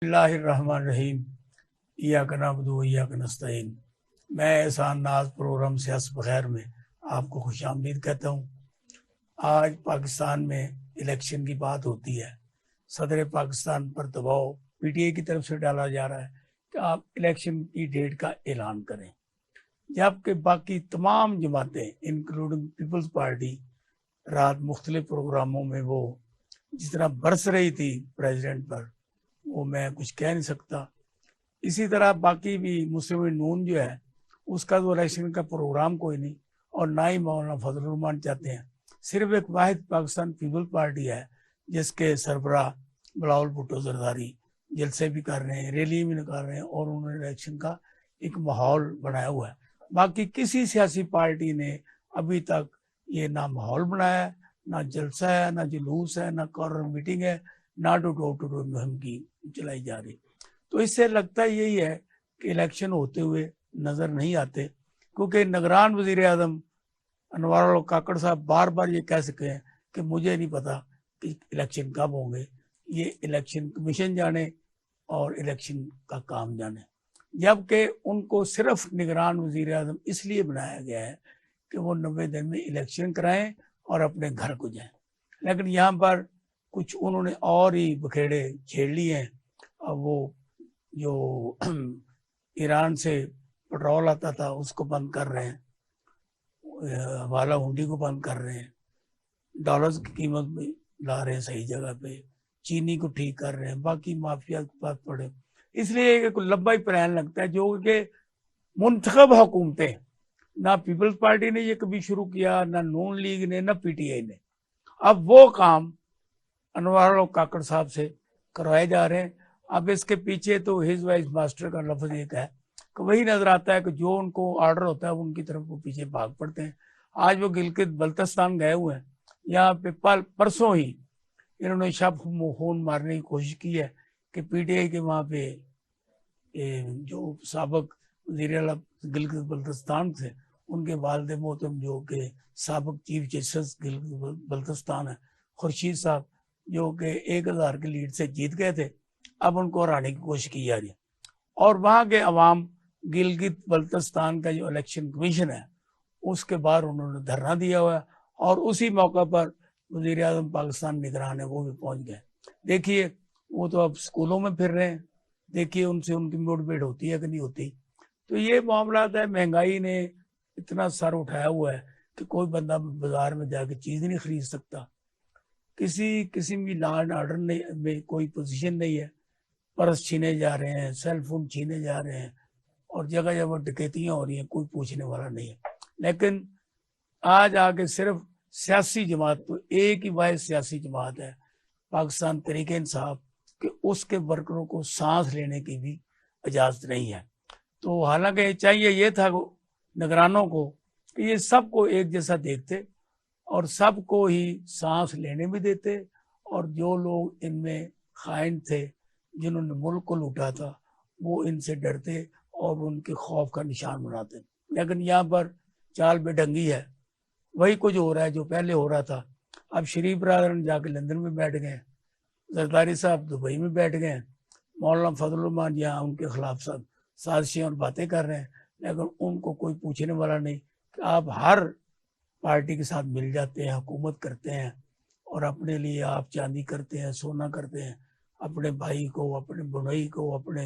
बिस्मिल्लाहिर्रहमानिर्रहीम। इय्याक नअबुदु व इय्याक नस्तईन। मैं एहसान नाज प्रोग्राम सियासत बगैर में आपको खुशामदीद कहता हूँ। आज पाकिस्तान में इलेक्शन की बात होती है। सदर पाकिस्तान पर दबाव पीटीआई की तरफ से डाला जा रहा है कि आप इलेक्शन की डेट का ऐलान करें, जबकि बाकी तमाम जमातें इंक्लूडिंग पीपल्स पार्टी रात मुख्तलिफ प्रोग्रामों में वो जिस तरह बरस रही थी प्रेसिडेंट पर, वो मैं कुछ कह नहीं सकता। इसी तरह बाकी भी मुस्लिम नून जो है उसका तो इलेक्शन का प्रोग्राम कोई नहीं, और ना ही मौलाना फजल रहमान चाहते हैं। सिर्फ एक वाहिद पाकिस्तान पीपल पार्टी है जिसके सरबरा बिलावल भुट्टो जरदारी जलसे भी कर रहे हैं, रैली भी निकाल रहे हैं, और उन्होंने इलेक्शन का एक माहौल बनाया हुआ है। बाकी किसी सियासी पार्टी ने अभी तक ये ना माहौल बनाया है, ना जलसा है, ना जुलूस है, ना कॉर्नर मीटिंग है, ना डोर टू डोर मुहिम की चलाई जा रही। तो इससे लगता यही है कि इलेक्शन होते हुए नजर नहीं आते, क्योंकि निगरान वजीर आजम अनवर काकड़ साहब बार बार ये कह सके हैं कि मुझे नहीं पता कि इलेक्शन कब होंगे, ये इलेक्शन कमीशन जाने और इलेक्शन का काम जाने। जबकि उनको सिर्फ निगरान वजीर आजम इसलिए बनाया गया है कि वो 90 दिन में इलेक्शन कराएं और अपने घर को जाएं। लेकिन यहाँ पर कुछ उन्होंने और ही बखेड़े छेड़ लिए हैं। अब वो जो ईरान से पेट्रोल आता था उसको बंद कर रहे हैं, हवाला हुंडी को बंद कर रहे हैं, डॉलर्स की कीमत भी ला रहे हैं सही जगह पे, चीनी को ठीक कर रहे हैं, बाकी माफिया के पास पड़े। इसलिए एक लंबा ही प्लान लगता है जो कि मुंतखब हुकूमतें, ना पीपल्स पार्टी ने ये कभी शुरू किया, ना नून लीग ने, ना पीटीआई ने, अब वो काम अनवर काकड़ साहब से करवाए जा रहे हैं। अब इसके पीछे तो हिज वाइज मास्टर का लफ्ज एक है कि वही नजर आता है कि जो उनको ऑर्डर होता है उनकी तरफ वो पीछे भाग पड़ते हैं। आज वो गिलगित बल्तिस्तान गए हुए हैं, यहाँ पे परसों ही इन्होंने शब खून मारने की कोशिश की है कि पीटीआई के वहाँ पे जो सबक वजीर आला गिलगित बल्तिस्तान थे, उनके वालिद मोहतरम जो कि सबक चीफ जस्टिस गिलगित बल्तिस्तान है, खुर्शीद साहब, जो कि 1000 की लीड से जीत गए थे, अब उनको हराने की कोशिश की जा रही है। और वहाँ के अवाम गिलगित बल्तिस्तान का जो इलेक्शन कमीशन है उसके बाहर उन्होंने धरना दिया हुआ है, और उसी मौका पर वजीर आजम पाकिस्तान निगरान है वो भी पहुंच गए। देखिए वो तो अब स्कूलों में फिर रहे हैं, देखिए उनसे उनकी मुठभेड़ होती है कि नहीं होती। तो ये मामला है, महंगाई ने इतना सर उठाया हुआ है कि कोई बंदा बाजार में जाके चीज नहीं खरीद सकता, किसी किस्म की लॉ एंड ऑर्डर में कोई पोजीशन नहीं है, पर्स छीने जा रहे हैं, सेल फोन छीने जा रहे हैं, और जगह जगह डकैतियां हो रही हैं, कोई पूछने वाला नहीं है। लेकिन आज आके सिर्फ सियासी जमात, तो एक ही वाहिद सियासी जमात है पाकिस्तान तहरीक इंसाफ, कि उसके वर्करों को सांस लेने की भी इजाजत नहीं है। तो हालांकि चाहिए ये था निगरानों को कि ये सबको एक जैसा देखते और सबको ही सांस लेने भी देते, और जो लोग इनमें खाइन थे जिन्होंने मुल्क को लूटा था वो इनसे डरते और उनके खौफ का निशान बनाते। लेकिन यहाँ पर चाल बेढंगी है, वही कुछ हो रहा है जो पहले हो रहा था। अब शरीफ बरादरन जाके लंदन में बैठ गए, जरदारी साहब दुबई में बैठ गए, मौलाना फजल रहमान यहाँ उनके खिलाफ सब साजिशें और बातें कर रहे हैं, लेकिन उनको कोई पूछने वाला नहीं कि आप हर पार्टी के साथ मिल जाते हैं, हुकूमत करते हैं, और अपने लिए आप चांदी करते हैं, सोना करते हैं, अपने भाई को, अपने बुनई को, अपने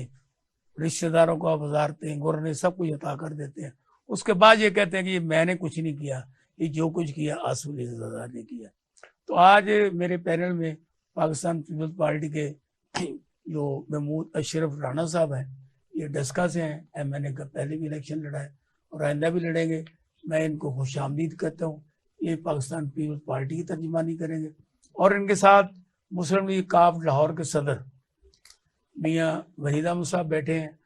रिश्तेदारों को आप उजारते हैं, गुरने सब कुछ अता कर देते हैं। उसके बाद ये कहते हैं कि ये मैंने कुछ नहीं किया, ये जो कुछ किया आसिफ अली ज़रदारी ने किया। तो आज मेरे पैनल में पाकिस्तान पीपल्स पार्टी के जो महमूद अशरफ राणा साहब हैं, ये डस्का से हैं, एमएनए का पहले भी इलेक्शन लड़ा है और आइंदा भी लड़ेंगे। मैं इनको खुशामदीद कहता हूँ। ये पाकिस्तान पीपल्स पार्टी की तर्जमानी करेंगे, और इनके साथ मुस्लिम लीग काफ लाहौर के सदर मियाँ वहीद अहमद साहब बैठे हैं।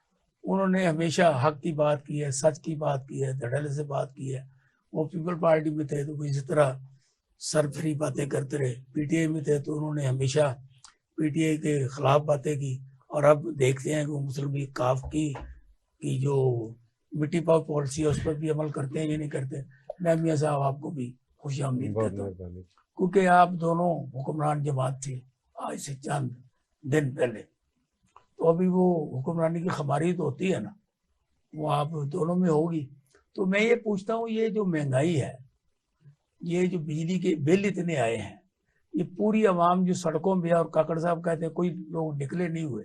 उन्होंने हमेशा हक की बात की है, सच की बात की है, धड़ल्ले से बात की है। वो पीपल पार्टी में थे तो इसी तरह सरफरी बातें करते रहे, पीटीआई में थे तो उन्होंने हमेशा पीटीआई के खिलाफ बातें की, और अब देखते हैं कि मुस्लिम लीग काफ की जो मिट्टी पाव पॉलिसी है उस पर भी अमल करते हैं या नहीं करते। मैं मियाँ साहब आपको भी खुश आमदीद कहता हूँ, क्योंकि आप दोनों हुक्मरान जमात थे आज से चंद दिन पहले। तो अभी वो हुक्मरानी की खमारी तो होती है ना, वो आप दोनों में होगी। तो मैं ये पूछता हूँ, ये जो महंगाई है, ये जो बिजली के बिल इतने आए हैं, ये पूरी आवाम जो सड़कों पे है, और काकड़ साहब कहते हैं कोई लोग निकले नहीं हुए,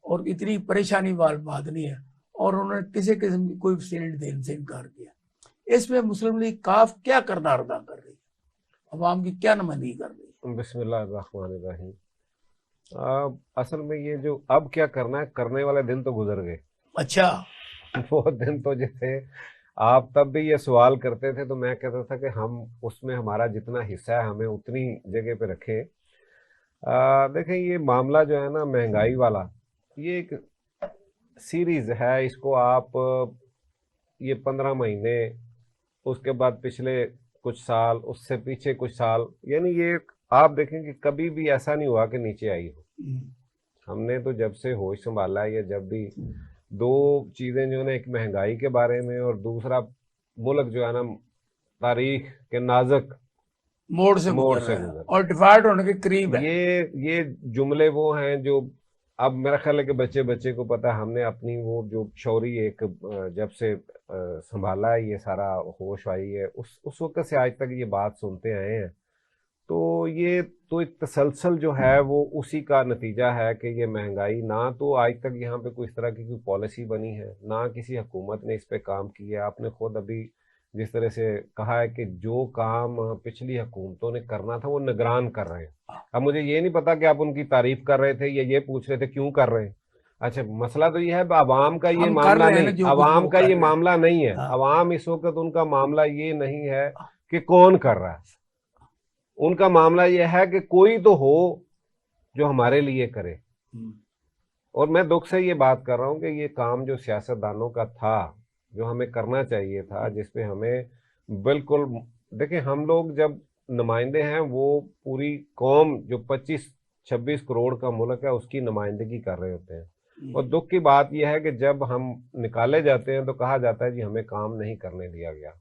और इतनी परेशानी वाली बात नहीं है, और उन्होंने किसी किस्म की कोई फैसिलिटी देने से इनकार किया। इसमें मुस्लिम लीग काफ क्या किरदार अदा कर रही है, अवाम की क्या नुमाइंदगी कर रही है? बिस्मिल्लाहिर्रहमानिर्रहीम। असल में ये जो अब क्या करना है, करने वाले दिन तो गुजर गए। अच्छा। वो दिन तो जैसे आप तब भी ये सवाल करते थे तो मैं कहता था कि हम उसमें हमारा जितना हिस्सा है हमें उतनी जगह पे रखें। देखें, ये मामला जो है ना महंगाई वाला, ये एक सीरीज है। इसको आप ये 15 महीने, उसके बाद पिछले कुछ साल, उससे पीछे कुछ साल, यानी ये आप देखें कि कभी भी ऐसा नहीं हुआ कि नीचे आई हो। हमने तो जब से होश संभाला है, या जब भी दो चीजें जो है, एक महंगाई के बारे में और दूसरा मुल्क जो है ना तारीख के नाजुक मोड़ से मोड़ गुजर से रहा है गुजर, और डिफॉल्ट होने के करीब है। ये जुमले वो हैं जो अब मेरा ख्याल है कि बच्चे बच्चे को पता है। हमने अपनी वो जो शौरी एक जब से संभाला है, ये सारा होश आई है, उस वक्त से आज तक ये बात सुनते आए हैं। तो ये तो एक तसलसल जो है वो उसी का नतीजा है कि ये महंगाई, ना तो आज तक यहाँ पे कोई इस तरह की कोई पॉलिसी बनी है, ना किसी हुकूमत ने इस पे काम किया है। आपने खुद अभी जिस तरह से कहा है कि जो काम पिछली हुकूमतों ने करना था वो निगरान कर रहे हैं। अब मुझे ये नहीं पता कि आप उनकी तारीफ कर रहे थे या ये पूछ रहे थे क्यों कर रहे हैं। अच्छा, मसला तो ये है, अवाम का ये हम कर मामला रहे हैं ना, नहीं, जो कुछ अवाम वो का कर ये रहे हैं। मामला नहीं है। हाँ। अवाम इस वक्त उनका मामला ये नहीं है कि कौन कर रहा है, उनका मामला यह है कि कोई तो हो जो हमारे लिए करे। और मैं दुख से ये बात कर रहा हूं कि ये काम जो सियासतदानों का था, जो हमें करना चाहिए था, जिसपे हमें बिल्कुल, देखिए हम लोग जब नुमाइंदे हैं, वो पूरी कौम जो 25-26 करोड़ का मुल्क है उसकी नुमाइंदगी कर रहे होते हैं। और दुख की बात यह है कि जब हम निकाले जाते हैं तो कहा जाता है जी हमें काम नहीं करने दिया गया।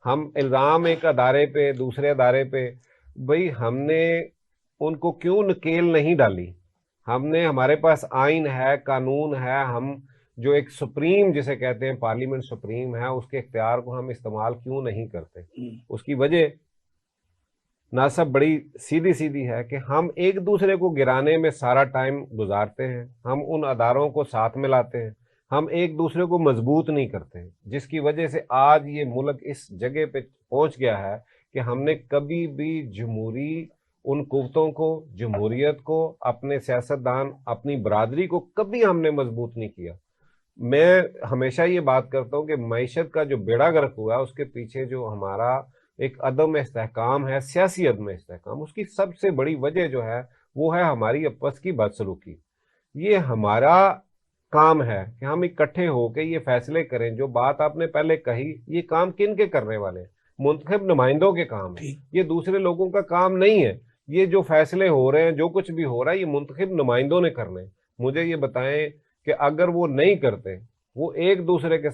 हम इल्जाम एक अदारे पे दूसरे अदारे पे, भाई हमने उनको क्यों नकेल नहीं डाली? हमने, हमारे पास आइन है, कानून है, हम जो एक सुप्रीम जिसे कहते हैं पार्लियामेंट सुप्रीम है, उसके इख्तियार को हम इस्तेमाल क्यों नहीं करते? उसकी वजह ना सब बड़ी सीधी सीधी है कि हम एक दूसरे को गिराने में सारा टाइम गुजारते हैं, हम उन अदारों को साथ में लाते हैं, हम एक दूसरे को मजबूत नहीं करते, जिसकी वजह से आज ये मुल्क इस जगह पे पहुंच गया है कि हमने कभी भी जमहूरी उन कुव्वतों को, जमहूरियत को, अपने सियासतदान, अपनी बरादरी को कभी हमने मजबूत नहीं किया। मैं हमेशा ये बात करता हूँ कि मईशत का जो बेड़ा गर्क हुआ है उसके पीछे जो हमारा एक अदम इस्तेहकाम है, सियासी अदम इस्तेहकाम, उसकी सबसे बड़ी वजह जो है वो है हमारी आपस की बदसलूकी। ये हमारा काम है कि हम इकट्ठे होकर ये फैसले करें। जो बात आपने पहले कही, ये काम किन के करने वाले हैं? मुंतखब नुमाइंदों के काम है, ये दूसरे लोगों का काम नहीं है। ये जो फैसले हो रहे हैं, जो कुछ भी हो रहा है, ये मुंतखब नुमाइंदों ने करने। मुझे ये बताएं कि अगर वो नहीं करते, वो एक दूसरे के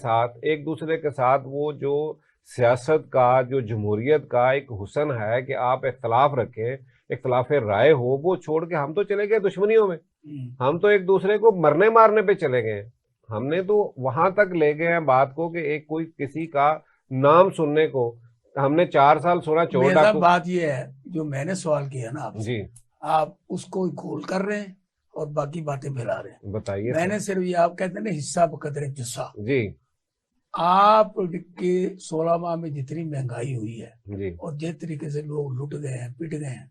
साथ वो जो सियासत का, जो जमहूरियत का एक हुसन है कि आप इख्तलाफ रखें, इख्तलाफ राय हो, वो छोड़ के हम तो चले गए दुश्मनियों में। हम तो एक दूसरे को मरने मारने पे चले गए। हमने तो वहां तक ले गए हैं बात को कि एक कोई किसी का नाम सुनने को हमने 4 साल सुना, 14 को। बात ये है, जो मैंने सवाल किया ना आपसे जी, आप उसको गोल कर रहे हैं और बाकी बातें फैला रहे हैं। बताइए। मैंने सिर्फ ये, आप कहते हैं ना हिस्सा बकदरे जुस्सा, जी आप के 16 माह में जितनी महंगाई हुई है जी, और जिस तरीके से लोग लुट गए हैं, पिट गए हैं,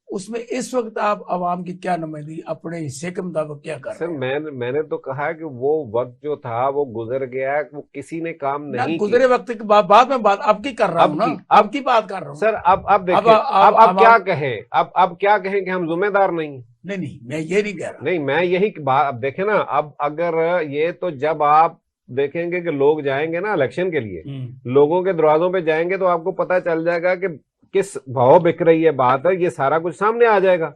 उसमें इस वक्त आप आवाम की क्या नुमाइंदगी अपने हिस्से के मुताबिक क्या कर सर, रहे हैं? मैंने तो कहा कि वो वक्त जो था वो गुजर गया है, वो किसी ने काम ना नहीं गुजरे किया। वक्त की बात में बात आपकी कर रहा हूँ ना, आपकी बात कर रहा हूँ सर अब देखिए, अब क्या कहें, अब क्या कहें कि हम जिम्मेदार नहीं? नहीं, मैं ये नहीं कह रहा। नहीं, मैं यही बात, अब देखे ना, अब अगर ये तो जब आप देखेंगे कि लोग जाएंगे ना इलेक्शन के लिए, लोगों के दरवाजों पे जाएंगे तो आपको पता चल जाएगा कि किस भाव बिक रही है बात है। ये सारा कुछ सामने आ जाएगा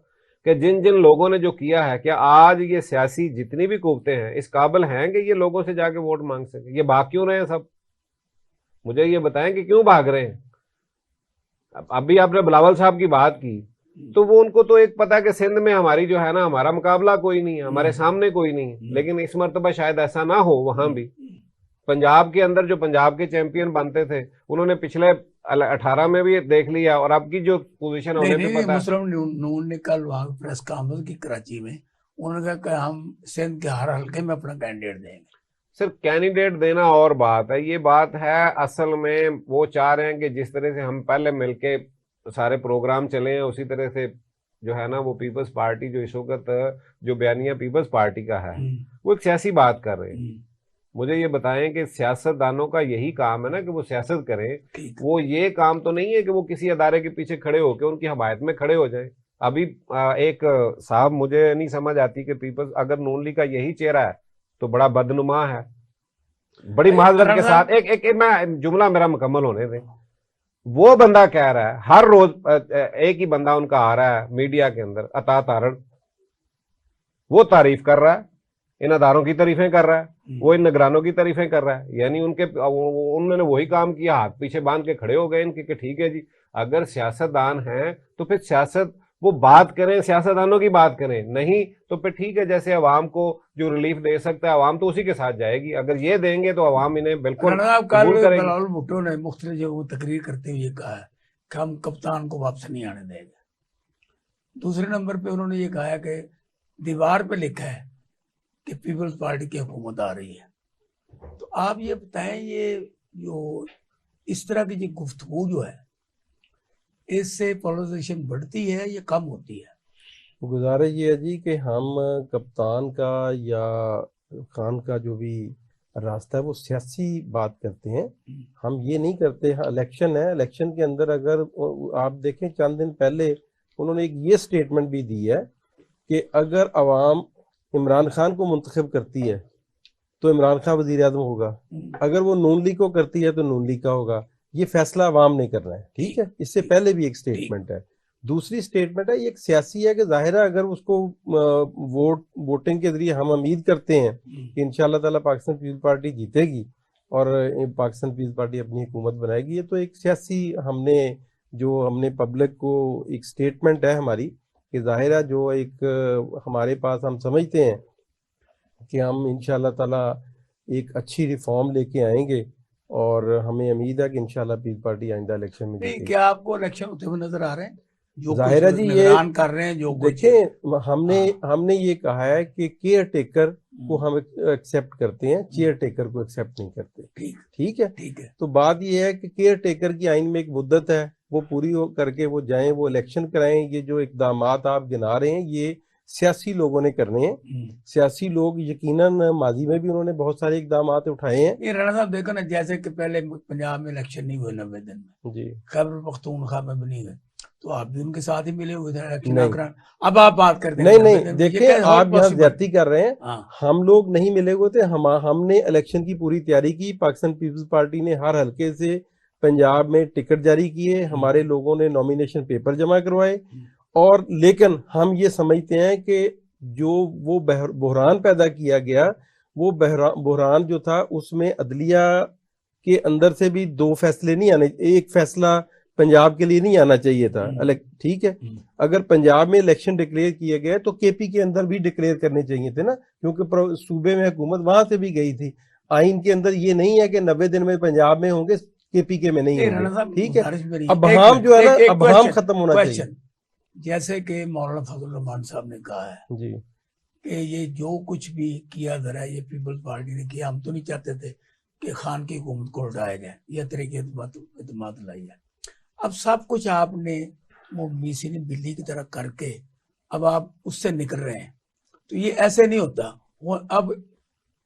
कि जिन जिन लोगों ने जो किया है, क्या आज ये सियासी जितनी भी कुव्वतें हैं इस काबिल हैं कि ये लोगों से जाके वोट मांग सके? ये भाग क्यों रहे हैं सब? मुझे ये बताएं कि क्यों भाग रहे हैं? अभी आपने बिलावल साहब की बात की, तो वो उनको तो एक पता है कि सिंध में हमारी जो है ना, हमारा मुकाबला कोई नहीं है, हमारे सामने कोई नहीं है। लेकिन इस मर्तबा शायद ऐसा ना हो। वहां भी पंजाब के अंदर जो पंजाब के चैंपियन बनते थे, उन्होंने पिछले 18 में भी देख लिया, और अब की जो पोजीशन है उन्हें भी पता है। मुस्लिम नून ने कल वहां प्रेस कॉन्फ्रेंस की कराची में उन्होंने कहा कि हम सिंध के हर हल्के में अपना कैंडिडेट देंगे। सिर्फ कैंडिडेट देना और बात है, ये बात है असल में वो चाह रहे हैं कि जिस तरह से हम पहले मिलके सारे प्रोग्राम चले हैं, उसी तरह से जो है ना वो पीपल्स पार्टी जो इस वक्त जो बयानिया पीपल्स पार्टी का है, वो एक सियासी बात कर रहे हैं। मुझे ये बताएं कि सियासतदानों का यही काम है ना कि वो सियासत करें। वो ये काम तो नहीं है कि वो किसी अदारे के पीछे खड़े होकर उनकी हमायत में खड़े हो जाएं। अभी एक साहब, मुझे नहीं समझ आती कि पीपल्स, अगर नून लीग का यही चेहरा है तो बड़ा बदनुमा है। बड़ी माजरत के साथ एक मैं जुमला मेरा मुकम्मल होने दें। वो बंदा कह रहा है, हर रोज एक ही बंदा उनका आ रहा है मीडिया के अंदर, अता तारण, वो तारीफ कर रहा है, इन अदारों की तारीफें कर रहा है, वो इन निगरानों की तारीफें कर रहा है। यानी उन्होंने वही काम किया, हाथ पीछे बांध के खड़े हो गए इनके कि ठीक है जी, अगर सियासतदान हैं तो फिर सियासत वो बात करें, सियासतदानों की बात करें, नहीं तो फिर ठीक है, जैसे अवाम को जो रिलीफ दे सकता है अवाम तो उसी के साथ जाएगी। अगर ये देंगे तो अवाम इन्हें बिल्कुल कबूल करेगी। बिलावल भुट्टो ने मुख्तलिफ जगहों तकरीर करते हुए कहा है कि हम कप्तान को वापस नहीं आने देंगे। दूसरे नंबर पे उन्होंने ये कहा है कि दीवार पे लिखा है कि पीपल्स पार्टी की हुकूमत आ रही है। तो आप ये बताएं, ये जो इस तरह की जो गुफ्तगू जो है, इससे पोलराइजेशन बढ़ती है या कम होती है? गुजारिश ये है जी कि हम कप्तान का या खान का जो भी रास्ता है वो सियासी बात करते हैं, हम ये नहीं करते। हाँ, इलेक्शन है, इलेक्शन के अंदर अगर आप देखें चंद दिन पहले उन्होंने एक ये स्टेटमेंट भी दी है कि अगर अवाम इमरान खान को मुंतखब करती है तो इमरान खान वजीर आज़म होगा, अगर वो नून लीग को करती है तो नून लीग का होगा। ये फैसला अवाम ने करना है, ठीक है। इससे पहले भी एक स्टेटमेंट है। दूसरी स्टेटमेंट है, ये एक सियासी है कि जाहिर है अगर उसको वोटिंग के जरिए हम उम्मीद करते हैं कि इंशाल्लाह ताला पाकिस्तान पीपल्स पार्टी जीतेगी और पाकिस्तान पीपल्स पार्टी अपनी हुकूमत बनाएगी। ये तो एक सियासी हमने पब्लिक को एक स्टेटमेंट है हमारी कि जाहिर है जो एक हमारे पास हम समझते हैं कि हम इंशाल्लाह ताला एक अच्छी रिफॉर्म लेके आएंगे और हमें उम्मीद है कि इंशाल्लाह पीपल्स पार्टी आइंदा इलेक्शन में जीतेगी। क्या आपको इलेक्शन होते हुए नजर आ रहे हैं? जो जाहिर है जी, ये कर रहे हैं जो देखें, हमने ये कहा है कि केयर टेकर को हम एक्सेप्ट करते हैं, चेयर टेकर को एक्सेप्ट नहीं करते। ठीक है। तो बात ये है कि केयर टेकर की आइन में एक मुद्दत है, वो पूरी करके वो जाएं, वो इलेक्शन कराएं। ये जो इकदामात आप गिना रहे हैं ये सियासी लोगों ने करने हैं। सियासी लोग यकीनन माजी में भी उन्होंने बहुत सारे इकदामात उठाए हैं। ये राणा साहब देखो ना, जैसे कि पहले पंजाब में इलेक्शन नहीं हुए 90 दिन में जी, खैबर पख्तूनख्वा में बनी हुए, तो आप भी उनके साथ ही मिले हुए थे इलेक्शन। अब आप बात करते हैं नहीं, देखिए आप यहाँ ज्यादती कर रहे हैं। हम लोग नहीं मिले हुए थे, हमने इलेक्शन की पूरी तैयारी की। पाकिस्तान पीपल्स पार्टी ने हर हल्के से पंजाब में टिकट जारी किए, हमारे लोगों ने नॉमिनेशन पेपर जमा करवाए, और लेकिन हम ये समझते हैं कि जो वो बहरान पैदा किया गया, वो बहरान जो था उसमें अदलिया के अंदर से भी 2 फैसले नहीं आने, एक फैसला पंजाब के लिए नहीं आना चाहिए था। ठीक है, अगर पंजाब में इलेक्शन डिक्लेयर किए गए तो केपी के अंदर भी डिक्लेयर करने चाहिए थे ना, क्योंकि सूबे में हुकूमत वहां से भी गई थी। आइन के अंदर ये नहीं है कि 90 दिन में पंजाब में होंगे, केपी के में नहीं होंगे। ठीक है, अब हम जो है ना, अब हम खत्म होना चाहिए। जैसे कि मौलाना फजल रहमान साहब ने कहा है जी कि ये जो कुछ भी किया जा रहा है ये पीपल्स पार्टी ने किया, हम तो नहीं चाहते थे कि खान की हुकूमत को उठाया जाए या तरीके एतमाद लाई जाए। अब सब कुछ आपने वो मीसी ने बिल्ली की तरह करके अब आप उससे निकल रहे हैं, तो ये ऐसे नहीं होता। वो अब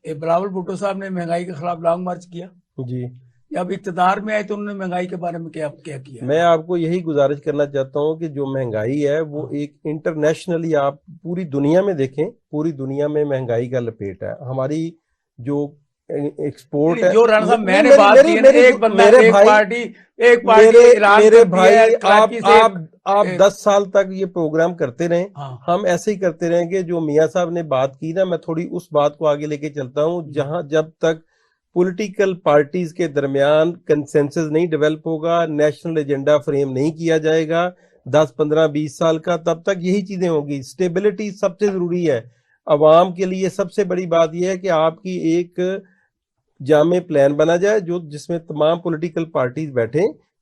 बिलावल भुट्टो साहब ने महंगाई के खिलाफ लॉन्ग मार्च किया जी, अब इक़्तिदार में आए तो उन्होंने महंगाई के बारे में क्या किया? मैं आपको यही गुजारिश करना चाहता हूं कि जो महंगाई है वो एक इंटरनेशनली आप पूरी दुनिया में देखें, पूरी दुनिया में महंगाई का लपेट है। हमारी जो एक्सपोर्ट है, जो राणा साहब मैंने बात की है, एक बंदा एक पार्टी मेरे भाई आप 10 साल तक ये प्रोग्राम करते रहे, हम ऐसे ही करते रहेंगे। जो मियाँ साहब ने बात की ना, मैं थोड़ी उस बात को आगे लेके चलता हूँ, जहां जब तक पॉलिटिकल पार्टीज के दरमियान कंसेंसस नहीं डेवलप होगा, नेशनल एजेंडा फ्रेम नहीं किया जाएगा, 10, 15, 20 साल का, तब तक यही चीजें होंगी। स्टेबिलिटी सबसे जरूरी है अवाम के लिए। सबसे बड़ी बात यह है कि आपकी एक जामे प्लान बना जाए जो जिसमें तमाम पॉलिटिकल पार्टीज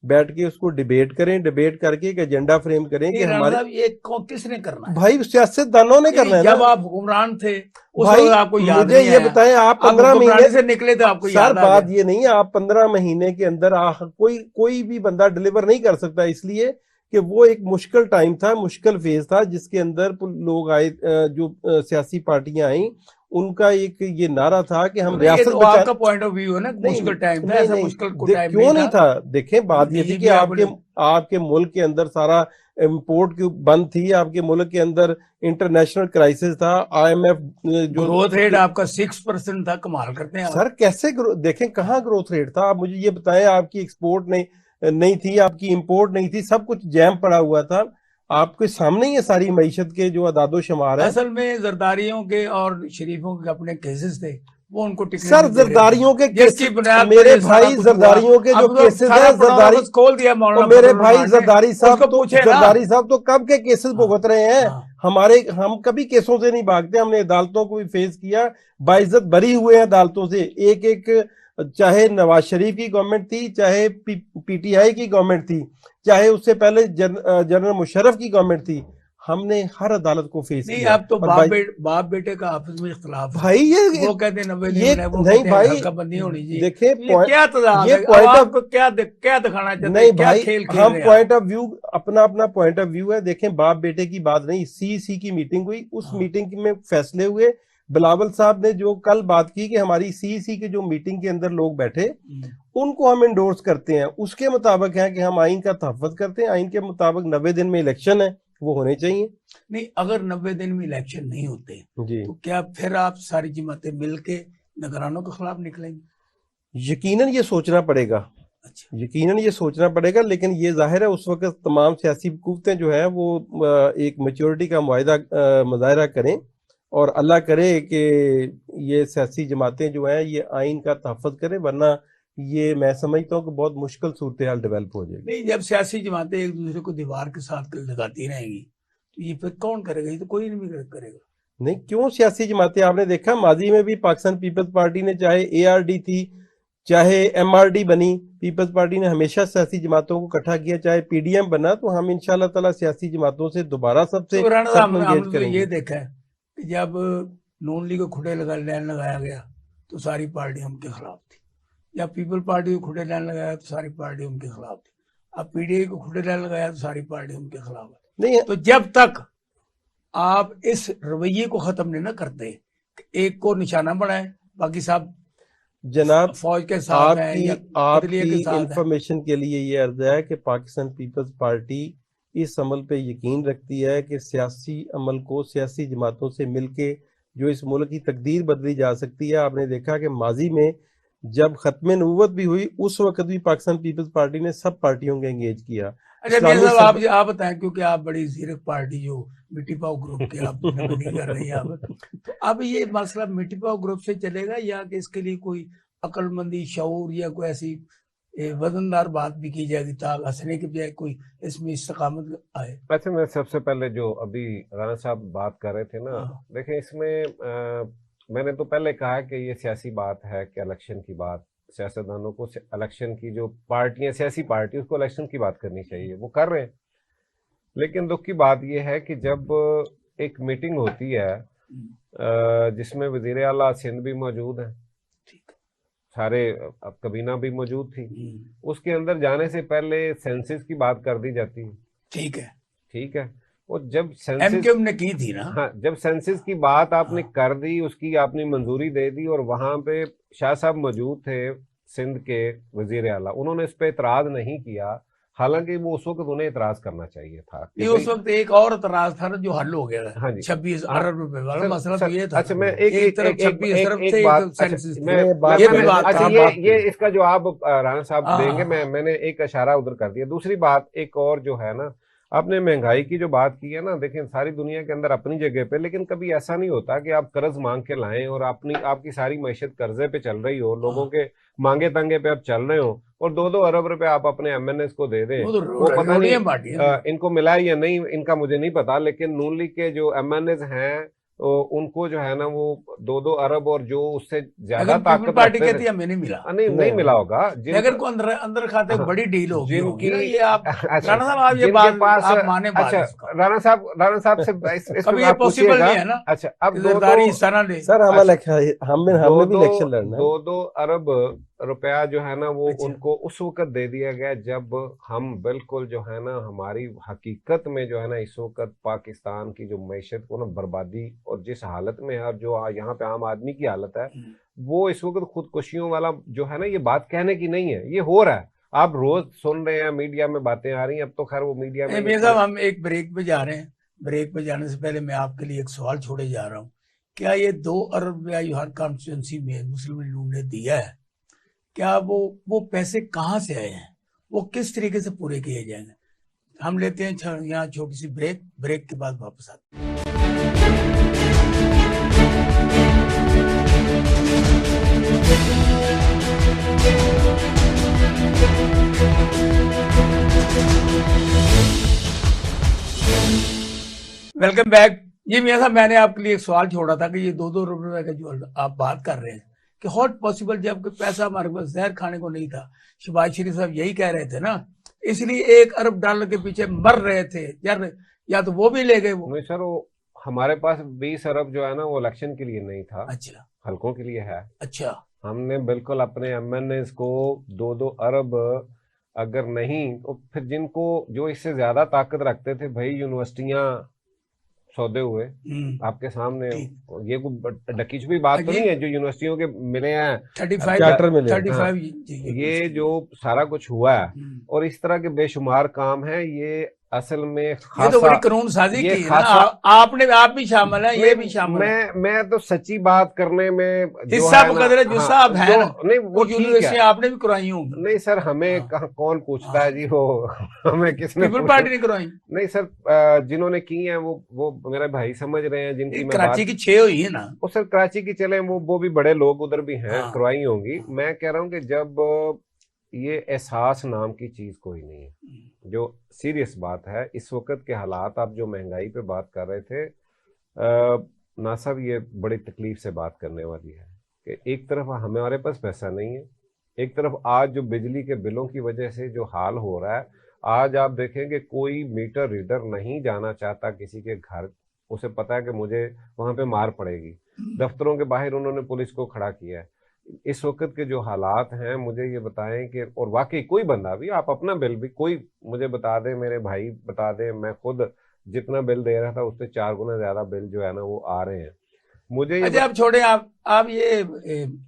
बैठ के उसको डिबेट करें, डिबेट करके एक एजेंडा फ्रेम करें कि हमारे ये किसने करना है? भाई सियासतदानों ने करना है जब ना। आप हुक्मरान थे उस भाई वक्त आपको याद मुझे नहीं ये आया? बताएं, आप आप 15 हुक्मरानी महीने से निकले तो आपको सर, याद आ बात गया? ये नहीं है, आप 15 महीने के अंदर कोई भी बंदा डिलीवर नहीं कर सकता, इसलिए कि वो एक मुश्किल टाइम था, मुश्किल फेज था जिसके अंदर लोग आए, जो सियासी पार्टियां आई, उनका एक ये नारा था कि हम रियासत तो आपका पॉइंट ऑफ व्यू है ना, मुश्किल टाइम था, ऐसा मुश्किल टाइम क्यों नहीं था। देखें बात ये थी कि आपके मुल्क के अंदर सारा इम्पोर्ट की बंद थी, आपके मुल्क के अंदर इंटरनेशनल क्राइसिस था, IMF जो ग्रोथ रेट आपका 6% था, कमाल करते हैं सर। कैसे देखें कहाँ ग्रोथ रेट था, आप मुझे ये बताएं। आपकी एक्सपोर्ट नहीं थी, आपकी इंपोर्ट नहीं थी, सब कुछ जैम पड़ा हुआ था। आपके सामने ये सारी मईशत के जो अदादो शुमार है। असल में जरदारियों के और शरीफों के अपने केसेस थे, वो उनको टिकने सर जरदारियों के जिसकी बुनियाद मेरे भाई जरदारियों के जो केसेस है, जरदारी खोल दिया मौलाना मेरे भाई जरदारी साहब तो कब के केसेस भुगत रहे हैं। हम कभी केसों से नहीं भागते, हमने अदालतों को भी फेस किया, बाइज्जत बरी हुए हैं अदालतों से। एक चाहे नवाज शरीफ की गवर्नमेंट थी, चाहे PTI की गवर्नमेंट थी, चाहे उससे पहले जनरल मुशर्रफ की गवर्नमेंट थी, हमने हर अदालत को फेस किया। अब तो बाप बेटे का आपस में इख्तलाफ भाई वो कहते हैं 90 दिन ये नहीं भाई, बंदी होनी चाहिए। देखिए क्या ये पॉइंट ऑफ क्या दिखाना चाहते हैं? नहीं भाई, खेल हम पॉइंट ऑफ व्यू अपना पॉइंट ऑफ व्यू है। देखें बाप बेटे की बात नहीं, CEC की मीटिंग हुई, उस मीटिंग में फैसले हुए। बिलावल साहब ने जो कल बात की कि हमारी CEC के जो मीटिंग के अंदर लोग बैठे उनको हम इंडोर्स करते हैं, उसके मुताबिक है कि हम आइन का तहफ़्फ़ुज़ करते हैं। आइन के मुताबिक 90 दिन में इलेक्शन है, वो होने चाहिए। नहीं, अगर 90 दिन में इलेक्शन नहीं होते जी तो क्या फिर आप सारी जमातें मिलके निगरानों के खिलाफ निकलेंगे? यकीनन ये सोचना पड़ेगा। अच्छा, यकीनन ये सोचना पड़ेगा, लेकिन ये जाहिर है उस वक्त तमाम सियासी कुव्वतें जो है वो एक मैच्योरिटी का मुजाहरा करें, और अल्लाह करे कि ये सियासी जमातें जो हैं ये आइन का तहफ़्फ़ुज़ करें, वरना ये मैं समझता हूँ कि बहुत मुश्किल सूरत हाल डेवलप हो जाएगी। नहीं, जब सियासी जमातें एक दूसरे को दीवार के साथ लगाती रहेंगी तो ये फिर कौन करेगा? ये तो कोई नहीं करेगा। नहीं, क्यों सियासी जमातें, आपने देखा माजी में भी पाकिस्तान पीपल्स पार्टी ने, चाहे ARD थी, चाहे MRD बनी, पीपल्स पार्टी ने हमेशा सियासी जमातों को इकट्ठा किया, चाहे PDM बना। तो हम इंशाल्लाह ताला सियासी जमातों से दोबारा सबसे हमने तो ये देखा है कि जब नून लीग को खुदे लाइन लगाया गया तो सारी पार्टी उनके खिलाफ थी, जब पीपल पार्टी को खुदे लाइन लगाया तो सारी पार्टी उनके खिलाफ थी, अब PDI को खुदे लाइन लगाया तो सारी पार्टी उनके खिलाफ है। नहीं, तो जब तक आप इस रवैये को खत्म नहीं ना करते, एक को निशाना बनाए, बाकी सब जनाब फौज के साथ आपकी इंफॉर्मेशन के लिए ये अर्ज है कि पाकिस्तान पीपल्स पार्टी इस अमल पे यकीन रखती है कि सियासी अमल को सियासी जमातों से मिलके जो इस मुल्क की तकदीर बदली जा सकती है। आपने देखा कि माजी में जब खत्म नबूवत भी हुई उस वक्त भी पाकिस्तान पीपल्स पार्टी ने सब पार्टियों को एंगेज किया। अच्छा, आप बताएं, क्योंकि आप बड़ी जीरक पार्टी जो मिट्टी पाव ग्रुप के आप नहीं कर रही हैं, तो अब ये मसला मिट्टी पाव ग्रुप से चलेगा या कि इसके लिए कोई अक्लमंदी, शऊर या कोई ऐसी वजनदार बात भी की जाएगी ताकि हंसने के बजाय कोई इसमें इस्तकामत आए? वैसे मैं सबसे पहले जो अभी राना साहब बात कर रहे थे ना, देखें इसमें मैंने तो पहले कहा कि ये सियासी बात है कि इलेक्शन की बात, सियासतदानों को इलेक्शन की, जो पार्टियां सियासी पार्टी उसको इलेक्शन की बात करनी चाहिए, वो कर रहे हैं। लेकिन दुख की बात यह है कि जब एक मीटिंग होती है जिसमें वजीर आला सिंध भी मौजूद है, सारे कबीना भी मौजूद थी, उसके अंदर जाने से पहले सेंसस की बात कर दी जाती है। ठीक है, और जब सेंसस ने की थी ना, हाँ, जब सेंसस की बात आपने कर दी, उसकी आपने मंजूरी दे दी, और वहां पे शाह साहब मौजूद थे सिंध के वजीर आला, उन्होंने इस पे एतराज नहीं किया। हालांकि वो उस वक्त उन्हें एतराज करना चाहिए था। ये उस वक्त एक और एतराज था जो हल हो गया था। हाँ, 26 अरब रुपए वाला मसला तो ये था। अच्छा, मैं एक तरफ 26 अरब से ये इसका जवाब राना साहब देंगे। मैंने एक इशारा उधर कर दिया। दूसरी बात एक और जो है ना, आपने महंगाई की जो बात की है ना, देखें सारी दुनिया के अंदर अपनी जगह पे, लेकिन कभी ऐसा नहीं होता कि आप कर्ज मांग के लाएं और आपकी सारी मैशत कर्जे पे चल रही हो, लोगों के मांगे तंगे पे आप चल रहे हो और 2-2 अरब रुपए आप अपने एमएनएस को दे दें। वो तो वो पता नहीं बांटी इनको मिला है या नहीं, इनका मुझे नहीं पता, लेकिन नून लीग के जो एमएनएस हैं तो उनको जो है ना वो 2-2 अरब और जो उससे ज्यादा ताकत पार्टी रखते कहती है हमें नहीं मिला, नहीं मिला होगा अगर को अंदर अंदर खाते बड़ी डील होगी जिनकी, ये आप अच्छा, राणा साहब आप ये जिनके बात पास, आप माने बात अच्छा, इसका। राणा साहब से इस कभी पे ये आप पॉसिबल नहीं है पूछिएगा। ना, अच्छा, अब किरदारी हिस्सा ना ले। सर हमें हमें भी इलेक्शन लड़ना है। 2-2 अरब रुपया जो है ना वो अच्छा। उनको उस वक्त दे दिया गया जब हम बिल्कुल जो है ना हमारी हकीकत में जो है ना इस वक्त पाकिस्तान की जो मैशत को ना बर्बादी और जिस हालत में है और जो यहाँ पे आम आदमी की हालत है, वो इस वक्त खुदकुशियों वाला जो है ना, ये बात कहने की नहीं है, ये हो रहा है। आप रोज सुन रहे हैं, मीडिया में बातें आ रही हैं, अब तो खैर वो मीडिया में साहब हम एक ब्रेक पे जा रहे हैं, ब्रेक पे जाने से पहले मैं आपके लिए एक सवाल छोड़े जा रहा हूँ। क्या ये 2 अरब रुपया जो हर कॉन्स्टिट्यूंसी में मुस्लिम लीग ने दिया है, क्या वो पैसे कहाँ से आए हैं, वो किस तरीके से पूरे किए जाएंगे? हम लेते हैं यहाँ छोटी सी ब्रेक, ब्रेक के बाद वापस आते हैं। Welcome back. ये मियां साहब मैंने आपके लिए एक सवाल छोड़ा था कि ये 2-2 रुपए का जो आप बात कर रहे हैं कि हॉट पॉसिबल, जब पैसा हमारे पास जहर खाने को नहीं था, शहबाज शरीफ साहब यही कह रहे थे ना, इसलिए 1 अरब डॉलर के पीछे मर रहे थे यार, या तो वो भी ले गए। वो नहीं सर, वो हमारे पास 20 अरब जो है ना वो इलेक्शन के लिए नहीं था, अच्छा, हल्कों के लिए है। अच्छा, हमने बिल्कुल अपने एमएनएस को 2-2 अरब अगर नहीं तो फिर जिनको जो इससे ज्यादा ताकत रखते थे भाई, यूनिवर्सिटियां सौदे हुए आपके सामने, ये कोई डकी छुपी बात तो नहीं है, जो यूनिवर्सिटियों के मिले हैं 35 ये जो सारा कुछ हुआ है और इस तरह के बेशुमार काम है, ये असल में ये तो बड़ी कानून साजी की है ना, आप भी शामिल है, ये भी शामिल है। मैं तो सच्ची बात करने में हिस्सा बकदर जो साहब है नहीं वो यूनिवर्सिटी आपने भी करवाई होंगी। नहीं सर, हमें कौन पूछता है जी, वो हमें किसने पीपल पार्टी ने करवाई? नहीं सर, जिन्होंने की है वो मेरे भाई समझ रहे हैं, जिनकी कराची की 6 हुई है ना, वो सर कराची की चले, वो भी बड़े लोग उधर भी हैं, करवाई होंगी। मैं कह रहा हूँ कि जब ये एहसास नाम की चीज कोई नहीं है, जो सीरियस बात है इस वक्त के हालात, आप जो महंगाई पे बात कर रहे थे ना साहब, ये बड़ी तकलीफ से बात करने वाली है कि एक तरफ हमारे पास पैसा नहीं है, एक तरफ आज जो बिजली के बिलों की वजह से जो हाल हो रहा है, आज आप देखेंगे कोई मीटर रीडर नहीं जाना चाहता किसी के घर, उसे पता है कि मुझे वहां पे मार पड़ेगी। दफ्तरों के बाहर उन्होंने पुलिस को खड़ा किया है। इस वक्त के जो हालात हैं, मुझे ये बताएं कि, और वाकई कोई बंदा भी, आप अपना बिल भी कोई मुझे बता दे, मेरे भाई बता दे, मैं खुद जितना बिल दे रहा था उससे 4 गुना ज्यादा बिल जो है ना वो आ रहे हैं मुझे। अच्छा आप छोड़े, आप ये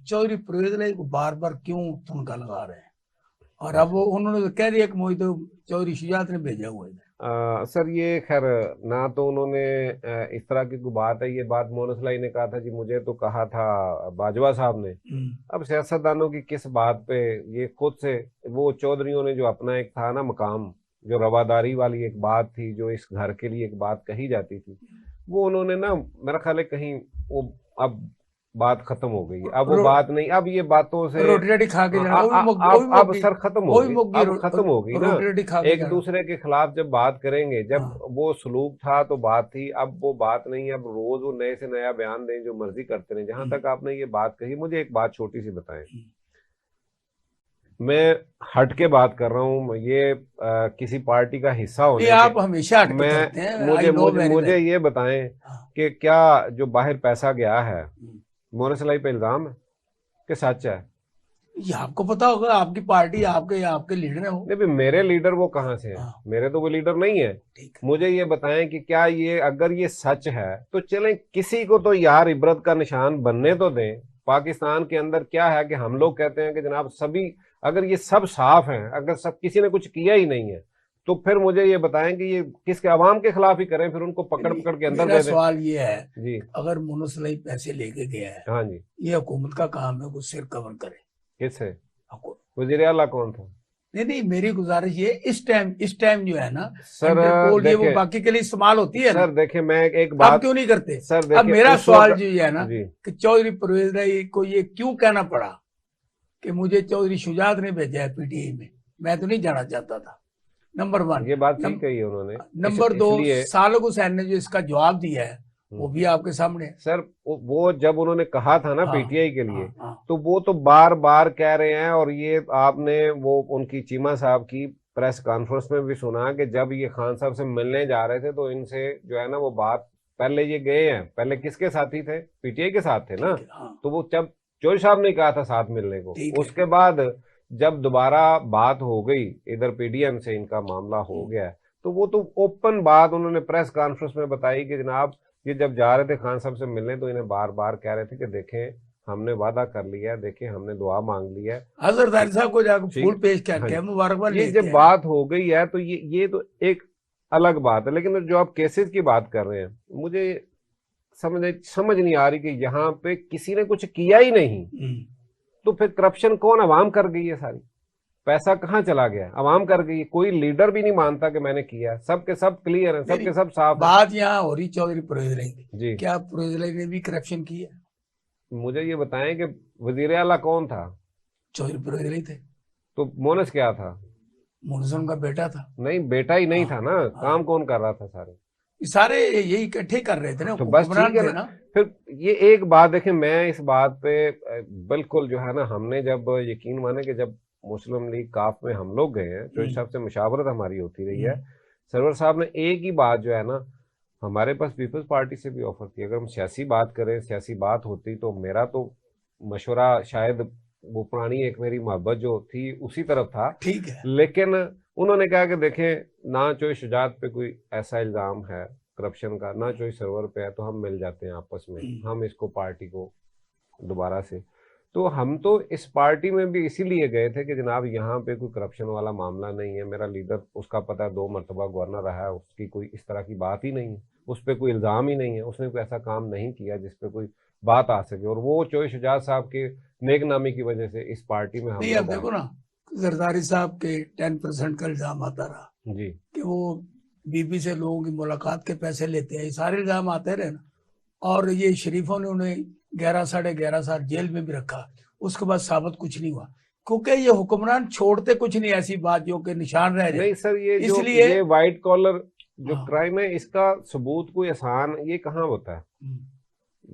चौधरी परवेज को बार बार क्यों ठुमका लगा रहे हैं? और अब वो उन्होंने तो कह दिया कि मुझे तो चौधरी शुजात ने भेजा हुआ है। सर ये खैर ना तो उन्होंने इस तरह की कोई बात है, ये बात मोहन सलाई ने कहा था जी, मुझे तो कहा था बाजवा साहब ने। अब सियासतदानों की किस बात पे, ये खुद से वो चौधरियों ने जो अपना एक था ना मकाम, जो रवादारी वाली एक बात थी, जो इस घर के लिए एक बात कही जाती थी, वो उन्होंने ना मेरा ख्याल है कहीं वो अब बात खत्म हो गई, अब वो बात नहीं, अब ये बातों से रोटी खा के अब सर खत्म होगी, अब खत्म होगी ना। एक दूसरे के खिलाफ जब बात करेंगे, जब वो सलूक था तो बात थी, अब वो बात नहीं है। अब रोज वो नए से नया बयान दें, जो मर्जी करते रहे। जहां तक आपने ये बात कही, मुझे एक बात छोटी सी बताएं, मैं हट के बात कर रहा हूँ, ये किसी पार्टी का हिस्सा होने आप हमेशा हट के करते हैं। मुझे ये बताएं कि क्या जो बाहर पैसा गया है, मोहन सलाई पे इल्जाम है कि सच है? ये आपको पता होगा, आपकी पार्टी आपके लीडर है वो। नहीं, मेरे लीडर वो कहाँ से है? मेरे तो वो लीडर नहीं है। मुझे ये बताएं कि क्या ये, अगर ये सच है तो चलें किसी को तो यार इबरत का निशान बनने तो दें। पाकिस्तान के अंदर क्या है कि हम लोग कहते हैं कि जनाब सभी, अगर ये सब साफ हैं, अगर सब किसी ने कुछ किया ही नहीं है, तो फिर मुझे ये बताएं कि ये किसके, अवाम के खिलाफ ही करें, फिर उनको पकड़ के अंदर दे दें। सवाल ये है जी, अगर मोहन सलाई पैसे लेके गया है, हाँ जी, ये हुकूमत का काम है वो सिर कवर करे। किससे? वज़ीर आला कौन था? नहीं, मेरी गुजारिश ये इस टाइम जो है ना सर इंटरपोल, ये वो बाकी के लिए इस्तेमाल होती है सर ना। देखिए मैं एक आप बात क्यों नहीं करते? सर अब देखिए मेरा उस सवाल वक्त- जो है ना जी कि चौधरी परवेज राय को ये क्यों कहना पड़ा कि मुझे चौधरी शुजात ने भेजा है पीटीआई में, मैं तो नहीं जाना चाहता था। नंबर 1 ये बात ठीक कही है उन्होंने। नंबर 2 इसलिए सालक हुसैन ने जो इसका जवाब दिया है वो भी आपके सामने है। सर वो जब उन्होंने कहा था ना हाँ, पीटीआई के लिए, हाँ। तो वो तो बार बार कह रहे हैं, और ये आपने वो उनकी चीमा साहब की प्रेस कॉन्फ्रेंस में भी सुना कि जब ये खान साहब से मिलने जा रहे थे तो इनसे जो है ना वो बात, पहले ये गए हैं, पहले किसके साथी थे? पीटीआई के साथ थे ना। हाँ। तो वो जब चौधरी साहब ने कहा था साथ मिलने को, उसके बाद जब दोबारा बात हो गई इधर पीडीएम से इनका मामला हो गया, तो वो तो ओपन बात उन्होंने प्रेस कॉन्फ्रेंस में बताई कि जनाब ये जब जा रहे थे खान साहब से मिलने तो इन्हें बार बार कह रहे थे कि देखें हमने वादा कर लिया है, देखें हमने दुआ मांग ली है। हजरत साहब को जाकर फूल पेश करके मुबारकबाद ये जब बात हो गई है तो ये तो एक अलग बात है। लेकिन जो आप केसेस की बात कर रहे हैं, मुझे समझ नहीं आ रही कि यहाँ पे किसी ने कुछ किया ही नहीं, तो फिर करप्शन कौन? अवाम कर गई है सारी। पैसा कहाँ चला गया? अवाम कर गई। कोई लीडर भी नहीं मानता कि मैंने किया। सबके सब क्लियर है, सबके सब साफ। बात यहाँ हो रही चौधरी परवेज राय की जी, क्या परवेज राय ने भी करप्शन किया? मुझे ये बताएं कि वजीर आला कौन था? चौधरी परवेज राय थे। तो मोनस क्या था? मोनस उनका बेटा था। नहीं, बेटा ही नहीं था ना। काम कौन कर रहा था? सारे यही इकट्ठे कर रहे थे ना, तो बस ठीक है ना। फिर ये एक बात देखें, मैं इस बात पे बिल्कुल जो है ना, हमने जब यकीन माने कि जब मुस्लिम लीग काफ में हम लोग गए हैं, चौधरी साहब से मुशावरत हमारी होती रही है, सरवर साहब ने एक ही बात जो है ना, हमारे पास पीपल्स पार्टी से भी ऑफर थी, अगर हम सियासी बात करें, सियासी बात होती तो मेरा तो मशवरा शायद वो पुरानी एक मेरी मोहब्बत जो थी उसी तरफ था। ठीक है। लेकिन उन्होंने कहा कि देखें ना चौधरी शुजात पे कोई ऐसा इल्जाम है करप्शन का, ना चौधरी सरवर पे है, तो हम मिल जाते हैं आपस में, हम इसको पार्टी को दोबारा से। तो हम तो इस पार्टी में भी इसीलिए गए थे कि जनाब यहाँ पे कोई करप्शन वाला मामला नहीं है। मेरा लीडर, उसका पता है 2 मरतबा गवर्नर रहा है, उसकी कोई इस तरह की बात ही नहीं है, उस पर कोई इल्ज़ाम ही नहीं है, उसने कोई ऐसा काम नहीं किया जिस पे कोई बात आ सके। और वो चौधरी शुजात साहब के नेकनामी की वजह से इस पार्टी में हम नहीं, अब देखो ना, जरदारी साहब के 10% का इल्जाम आता रहा जी कि वो बीबी से लोगों की मुलाकात के पैसे लेते हैं, ये सारे इल्जाम आते रहे ना। और ये शरीफों ने उन्हें 11 साढ़े 11 साल जेल में भी रखा, उसके बाद साबित कुछ नहीं हुआ, क्योंकि ये हुक्मरान छोड़ते कुछ नहीं ऐसी बात जो कि निशान रह जाए। नहीं सर, इसलिए ये व्हाइट कॉलर जो क्राइम है, इसका सबूत कोई आसान ये कहाँ होता है?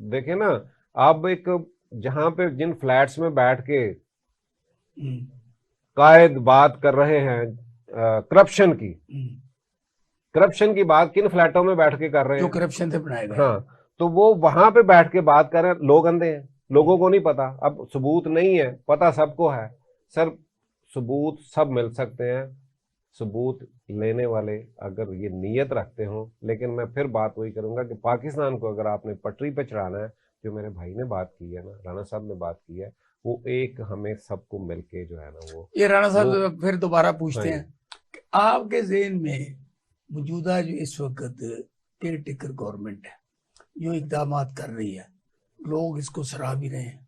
देखे ना आप, एक जहां पे जिन फ्लैट्स में बैठ के कायद बात कर रहे हैं करप्शन की बात किन फ्लैटों में बैठ के कर रहे हैं? जो करप्शन से बनाए गए। हाँ, तो वो वहां पे बैठ के बात कर रहे हैं। लोग अंधे हैं, लोगों को नहीं पता। अब सबूत नहीं है, पता सबको है सर, सबूत सब मिल सकते हैं, सबूत लेने वाले अगर ये नीयत रखते हो। लेकिन मैं फिर बात वही करूंगा कि पाकिस्तान को अगर आपने पटरी पे चढ़ाना है, जो मेरे भाई ने बात की है ना, राणा साहब ने बात की है, वो एक हमें सबको मिलके जो है ना, वो ये राणा साहब फिर दोबारा पूछते हैं कि आपके ज़हन में मौजूदा जो इस वक्त केयर टेकर गवर्नमेंट है, जो इकदाम कर रही है, लोग इसको सराह भी रहे हैं।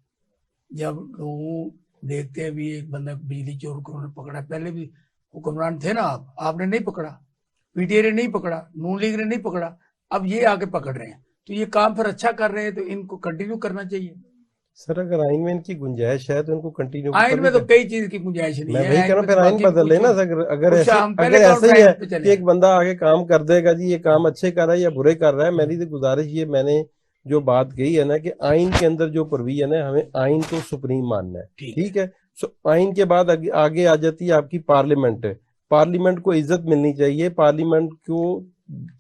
जब लोग देखते हैं भी एक बंदा बिजली चोर को उन्होंने पकड़ा, पहले भी हुक्मरान थे ना आपने नहीं पकड़ा, पीटीआई ने नहीं पकड़ा, नून लीग ने नहीं पकड़ा, अब ये आके पकड़ रहे हैं, तो ये काम फिर अच्छा कर रहे हैं, तो इनको कंटिन्यू करना चाहिए। सर अगर आइन में इनकी गुंजाइश है तो इनको कंटिन्यू, आइन में तो कई चीज की गुंजाइश नहीं है। मैं वही कह रहा हूं, फिर आइन बदल लेना। अगर ऐसा ही है कि एक बंदा आगे काम कर देगा जी, ये काम अच्छे कर रहा है या बुरे कर रहा है, मेरी तो गुजारिश ये, मैंने जो बात कही है ना कि आइन के अंदर जो प्रोविजन है, हमें आइन को सुप्रीम मानना है, ठीक है। आइन के बाद आगे आ जाती है आपकी पार्लियामेंट। पार्लियामेंट को इज्जत मिलनी चाहिए, पार्लियामेंट को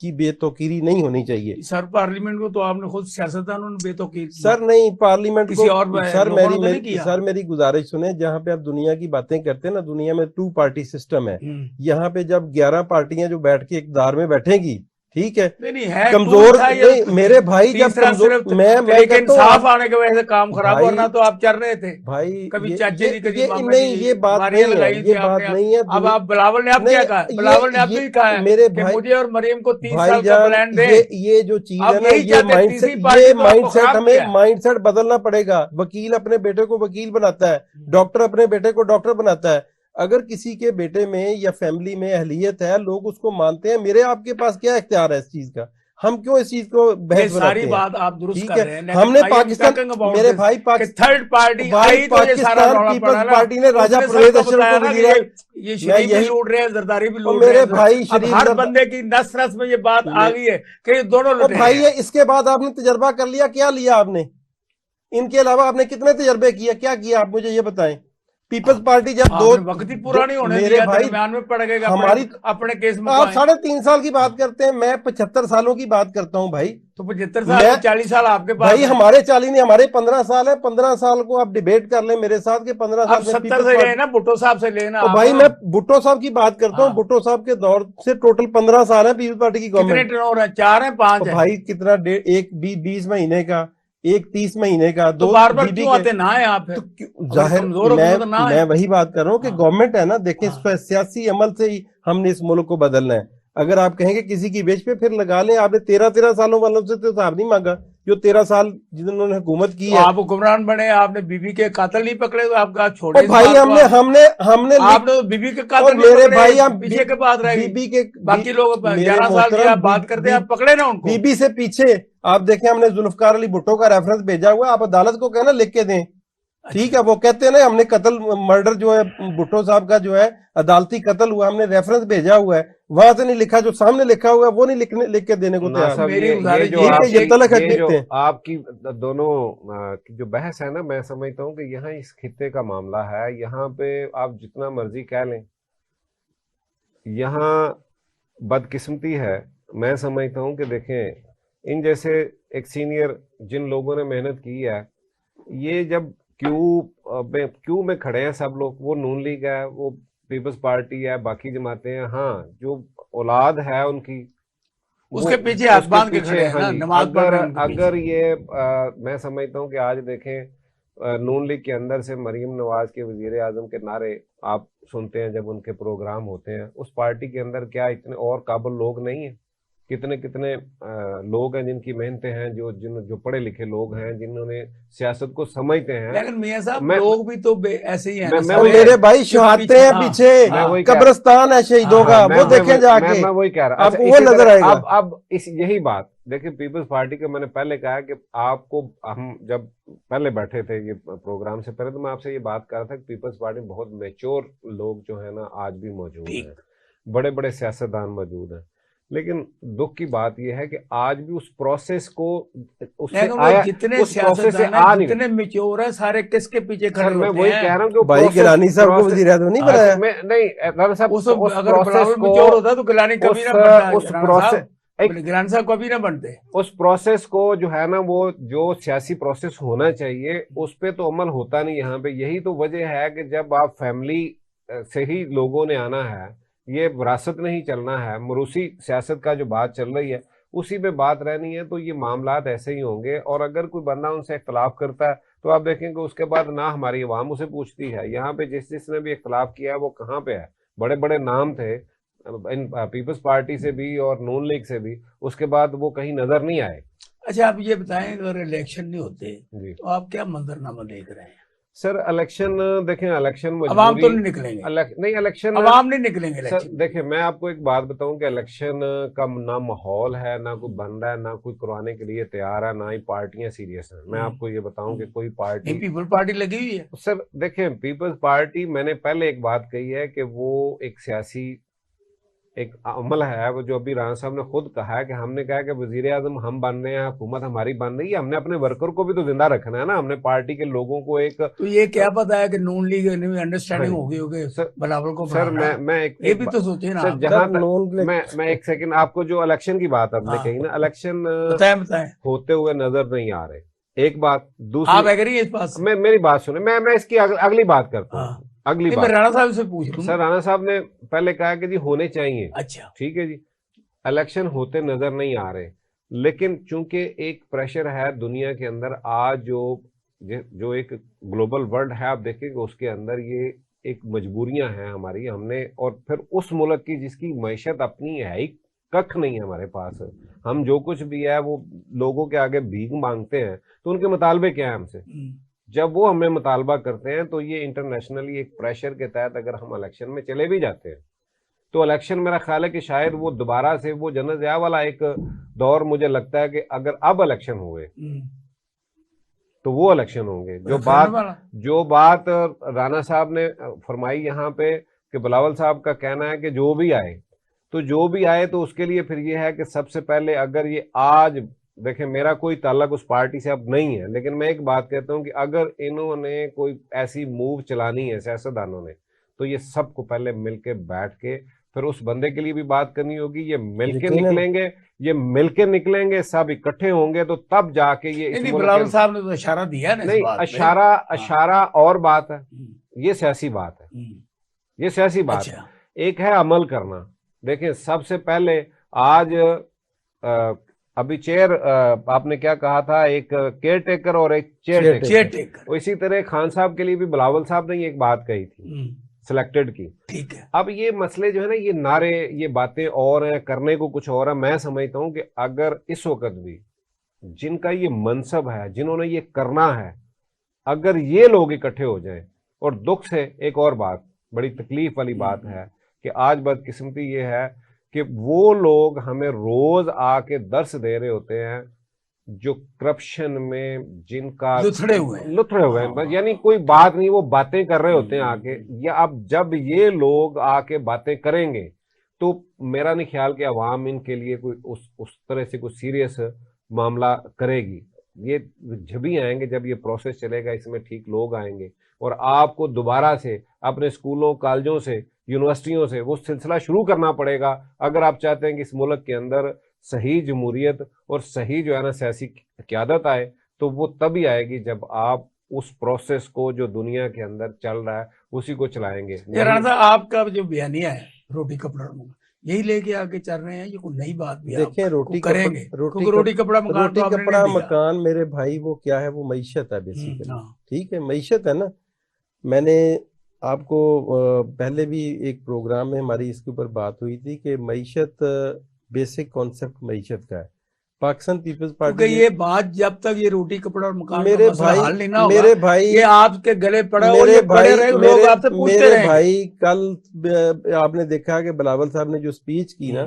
की बेतौकीरी नहीं होनी चाहिए। सर पार्लियामेंट को तो आपने खुद सियासतदानों ने बेतौकीर सर नहीं, पार्लियामेंट किसी को और सर मेरी गुजारिश सुने, जहाँ पे आप दुनिया की बातें करते हैं ना, दुनिया में 2 पार्टी सिस्टम है। यहाँ पे जब 11 पार्टियां जो बैठ के इकदार में बैठेंगी, ठीक है, नहीं है कमजोर नहीं मेरे भाई, जब कमजोर मैं इंसाफ आने के वजह से काम खराब वरना तो आप चल रहे थे भाई। कभी चाचे जी कभी नहीं, ये बात नहीं है, ये बात नहीं है। अब आप बिलावल ने आप क्या कहा? बिलावल ने आप भी कहा है मेरे भाई, मुझे और मरियम को 3 साल का प्लान दे। ये जो चीज है ना, ये माइंडसेट हमें माइंडसेट बदलना पड़ेगा। वकील अपने बेटे को वकील बनाता है, डॉक्टर अपने बेटे को डॉक्टर बनाता है। अगर किसी के बेटे में या फैमिली में अहलियत है, लोग उसको मानते हैं, मेरे आपके पास क्या इख्तियार है इस चीज का? हम क्यों इस चीज को ये बहस बनाते सारी हैं? बात आप दुरुस्त ठीक कर है, रहे हैं, हमने लेकिन I am Pakistan, talking about मेरे this भाई कि थर्ड पार्टी आई तो ये सारा पाकिस्तान रौला पीपल्स पड़ा ना, पार्टी ने राजा उसने परवेज सबको अशरफ बताया को ना कि वजीर, ये मैं शरीफ भी यही, लूट रहे हैं, जरदारी भी और लूट रहे मेरे हैं। भाई अब शरीफ हर जरदा, बंदे की नस नस में ये बात आ गई है कि ये दोनों और लुटेरे भाई ये हैं। इसके बाद आपने तजर्बा कर लिया, क्या लिया आपने? इनके अलावा आपने कितने तजर्बे किया, क्या किया आप मुझे ये बताएं? पीपल्स पार्टी जब आपने वक्त ही पूरा नहीं होने मेरे दिया, भाई दरमियान में पड़ गए, हमारी, अपने केस में आप 3.5 साल की बात करते हैं, मैं 75 सालों की बात करता हूं भाई। तो 75 साल 40 साल आपके पास भाई है। हमारे 40 नहीं, हमारे 15 साल है। 15 साल को आप डिबेट कर लें मेरे साथ के 15 अब साल में 70 से लेना, भुट्टो साहब से लेना। और भाई मैं भुट्टो साहब की बात करता हूँ, हाँ। भुट्टो साहब के दौर से टोटल 15 साल है पीपल्स पार्टी की कितने गवर्नमेंट। टर्नओवर है? 4 है 5 है भाई कितना, एक 20 महीने का, एक 30 महीने का, तो 2 बार बार बीबी क्यों आते ना है आप? तो जाहिर, कमजोर हुकूमत ना मैं है। वही बात कर रहा हूँ कि हाँ। गवर्नमेंट है ना, देखें हाँ। सियासी अमल से ही हमने इस मुल्क को बदलना है। अगर आप कहेंगे किसी की बेच पे, फिर लगा लें। आपने 13 सालों वालों से तो हिसाब नहीं मांगा, जो 13 साल जिन्होंने हुकूमत की तो है। आप हुक्मरान बने, आपने बीबी के कातिल नहीं पकड़े, तो आपका छोड़े और भाई हमने आपने तो बीबी के और कातिल नहीं मेरे पकड़े, भाई हम पीछे के पास रह बीबी गई। के बाकी लोग मेरे 11 साल की मोहतरम आप बात करते हैं, आप पकड़े ना उनको। बीबी से पीछे आप देखें, हमने जुल्फकार अली भुट्टो का रेफरेंस भेजा हुआ है, आप अदालत को कहना लिख के दें। ठीक है, वो कहते हैं ना हमने कत्ल मर्डर जो है भुट्टो साहब का जो है अदालती कत्ल हुआ, हमने रेफरेंस भेजा हुआ है, वहां से नहीं लिखा, जो सामने लिखा हुआ है वो नहीं लिख के देने को तैयार। ये तलक जो आपकी दोनों की जो बहस है ना, मैं समझता हूँ कि यहाँ इस खित्ते का मामला है। यहाँ पे आप जितना मर्जी कह लें, यहाँ बदकिस्मती है। मैं समझता हूँ कि देखें, इन जैसे एक सीनियर जिन लोगों ने मेहनत की है, ये जब क्यू में खड़े हैं सब लोग, वो नून लीग है, वो पीपल्स पार्टी है, बाकी जमातें हैं, हाँ जो औलाद है उनकी उसके पीछे हाथ बांध के खड़े हैं ना, नमाज पढ़ रहे हैं उनके अगर ये मैं समझता हूँ कि आज देखें नून लीग के अंदर से मरीम नवाज के वजीर आजम के नारे आप सुनते हैं जब उनके प्रोग्राम होते हैं, उस पार्टी के अंदर क्या इतने और काबिल लोग नहीं है? कितने कितने लोग हैं जिनकी मेहनतें हैं, जो पढ़े लिखे लोग हैं, जिन्होंने सियासत को समझते हैं। लेकिन मियां साहब लोग भी तो ऐसे ही हैं। मेरे भाई शहादतें हैं पीछे, कब्रिस्तान है शहीदों का, वो देखें जाके, मैं वही कह रहा, आपको वो नजर आएगा। अब इस यही बात देखिए, पीपल्स पार्टी का मैंने पहले कहा कि आपको, हम जब पहले बैठे थे ये प्रोग्राम से पहले, तो मैं आपसे ये बात कर रहा था कि पीपल्स पार्टी में बहुत मैच्योर लोग जो है ना आज भी मौजूद हैं, बड़े बड़े सियासतदान मौजूद हैं। लेकिन दुख की बात यह है कि आज भी उस प्रोसेस को जितने सियासतदान जितने मैच्योर है सारे किसके पीछे खड़े होते हैं? मैं वही कह रहा हूँ कि भाई गिलानी साहब को वज़ीर आज़म नहीं बनाया। नहीं राणा साहब, अगर मैच्योर होता तो गिलानी कभी ना बनता, गिलानी साहब कभी ना बनते। उस प्रोसेस को जो है ना, वो जो सियासी प्रोसेस होना चाहिए उस पे तो अमल होता नहीं यहाँ पे। यही तो वजह है कि जब आप फैमिली से ही लोगों ने आना है, ये विरासत नहीं चलना है, मरूसी सियासत का जो बात चल रही है उसी पे बात रहनी है, तो ये मामलात ऐसे ही होंगे। और अगर कोई बंदा उनसे इख्तलाफ करता है तो आप देखेंगे उसके बाद ना हमारी अवाम उसे पूछती है। यहाँ पे जिसने भी इख्तलाफ किया है वो कहाँ पे है? बड़े बड़े नाम थे इन पीपल्स पार्टी से भी और नून लीग से भी, उसके बाद वो कहीं नजर नहीं आए। अच्छा आप ये बताएं, अगर इलेक्शन नहीं होते तो आप क्या मंजरनामा देख रहे हैं? सर इलेक्शन देखें, इलेक्शन अवाम तो नहीं निकलेंगे, नहीं इलेक्शन अवाम नहीं निकलेंगे सर। देखें मैं आपको एक बात बताऊं कि इलेक्शन का ना माहौल है, ना कोई बन रहा है, ना कोई करवाने के लिए तैयार है, ना ही पार्टियां सीरियस हैं। मैं आपको ये बताऊं कि कोई पार्टी, पीपल्स पार्टी लगी हुई है सर। देखें पीपल्स पार्टी, मैंने पहले एक बात कही है कि वो एक सियासी एक अमल है, वो जो अभी राणा साहब ने खुद कहा है कि हमने कहा कि वजीर आजम हम बन रहे हैं, हुकूमत हमारी बन रही है, हमने अपने वर्कर को भी तो जिंदा रखना है ना, हमने पार्टी के लोगों को एक, तो ये क्या पता है कि नून लीग अंडरस्टैंडिंग हो गई होगी बराबर को। सर मैं ये भी तो सोचिए ना सर, जहां तक मैं एक सेकंड, आपको जो इलेक्शन की बात आपने कही ना, इलेक्शन बताएं होते हुए नजर नहीं आ रहे। एक बात, दूसरी आप एग्री है इस बात से? मेरी बात सुने, मैं इसकी अगली बात करता हूँ। अगली बात राणा साहब से पूछ रहा हूं। सर राणा साहब ने पहले कहा कि जी होने चाहिए, अच्छा ठीक है जी, इलेक्शन होते नजर नहीं आ रहे, लेकिन चूंकि एक प्रेशर है दुनिया के अंदर आज, जो एक ग्लोबल वर्ल्ड है, आप देखेंगे उसके अंदर ये एक मजबूरियां हैं हमारी, हमने, और फिर उस मुल्क की जिसकी मैशत अपनी है ही कख नहीं है हमारे पास, हम जो कुछ भी है वो लोगों के आगे भीख मांगते हैं, तो उनके मुतालबे क्या है हमसे? जब वो हमें मुतालबा करते हैं तो ये इंटरनेशनली एक प्रेशर के तहत अगर हम इलेक्शन में चले भी जाते हैं तो इलेक्शन मेरा ख्याल है कि शायद वो दोबारा से वो जनरल ज़िया वाला एक दौर मुझे लगता है कि अगर अब इलेक्शन हुए तो वो इलेक्शन होंगे। जो बात राणा साहब ने फरमाई यहाँ पे कि बिलावल साहब का कहना है कि जो भी आए तो उसके लिए फिर ये है कि सबसे पहले अगर ये आज देखें, मेरा कोई ताल्लुक उस पार्टी से अब नहीं है, लेकिन मैं एक बात कहता हूं कि अगर इन्होंने कोई ऐसी मूव चलानी है सियासतदानों ने तो ये सबको पहले मिलके बैठ के फिर उस बंदे के लिए भी बात करनी होगी। ये मिलके निकलेंगे, सब इकट्ठे होंगे तो तब जाके ये बिलावल साहब ने तो इशारा दिया ना। नहीं, इशारा और बात है, ये सियासी बात है, ये सियासी बात है। एक है अमल करना। देखें, सबसे पहले आज अभी चेयर आपने क्या कहा था, एक केयर टेकर और एक चेयर टेकर। इसी तरह खान साहब के लिए भी बिलावल साहब ने एक बात कही थी सिलेक्टेड की। ठीक है। अब ये मसले जो है ना, ये नारे, ये बातें और हैं, करने को कुछ और है। मैं समझता हूं कि अगर इस वक्त भी जिनका ये मनसब है, जिन्होंने ये करना है, अगर ये लोग इकट्ठे हो जाएं, और दुख से एक और बात, बड़ी तकलीफ वाली बात है कि आज बदकिस्मती ये है कि वो लोग हमें रोज आके दर्स दे रहे होते हैं जो करप्शन में जिनका लुथड़े हुए हैं, बस यानी कोई बात नहीं, वो बातें कर रहे होते हैं आके। या अब जब ये लोग आके बातें करेंगे तो मेरा नहीं ख्याल कि अवाम इनके लिए कोई उस तरह से कोई सीरियस मामला करेगी। ये जब ही आएंगे, जब ये प्रोसेस चलेगा, इसमें ठीक लोग आएंगे और आपको दोबारा से अपने स्कूलों, कॉलेजों से, यूनिवर्सिटियों से वो सिलसिला शुरू करना पड़ेगा अगर आप चाहते हैं कि इस मुल्क के अंदर सही जमहूरियत और सही जो है ना सियासी क़यादत आए। तो वो तभी आएगी जब आप उस प्रोसेस को जो दुनिया के अंदर चल रहा है उसी को चलाएंगे। राणा साहब, आपका जो बयानिया है रोटी कपड़ा यही लेके आगे चल रहे हैं, ये कोई नई बात भी देखें, रोटी करेंगे? रोटी कपड़ा मकान मेरे भाई, वो क्या है, वो मईशत है बेसिकली। ठीक है, मईशत है ना। मैंने आपको पहले भी एक प्रोग्राम में हमारी इसके ऊपर बात हुई थी कि मईशत, बेसिक कॉन्सेप्ट मईशत का है। पाकिस्तान पीपल्स पार्टी, ये बात जब तक ये रोटी कपड़ा और मकान मेरे भाई ये आपके गले पड़ा, मेरे भाई कल आपने देखा कि बिलावल साहब ने जो स्पीच की ना,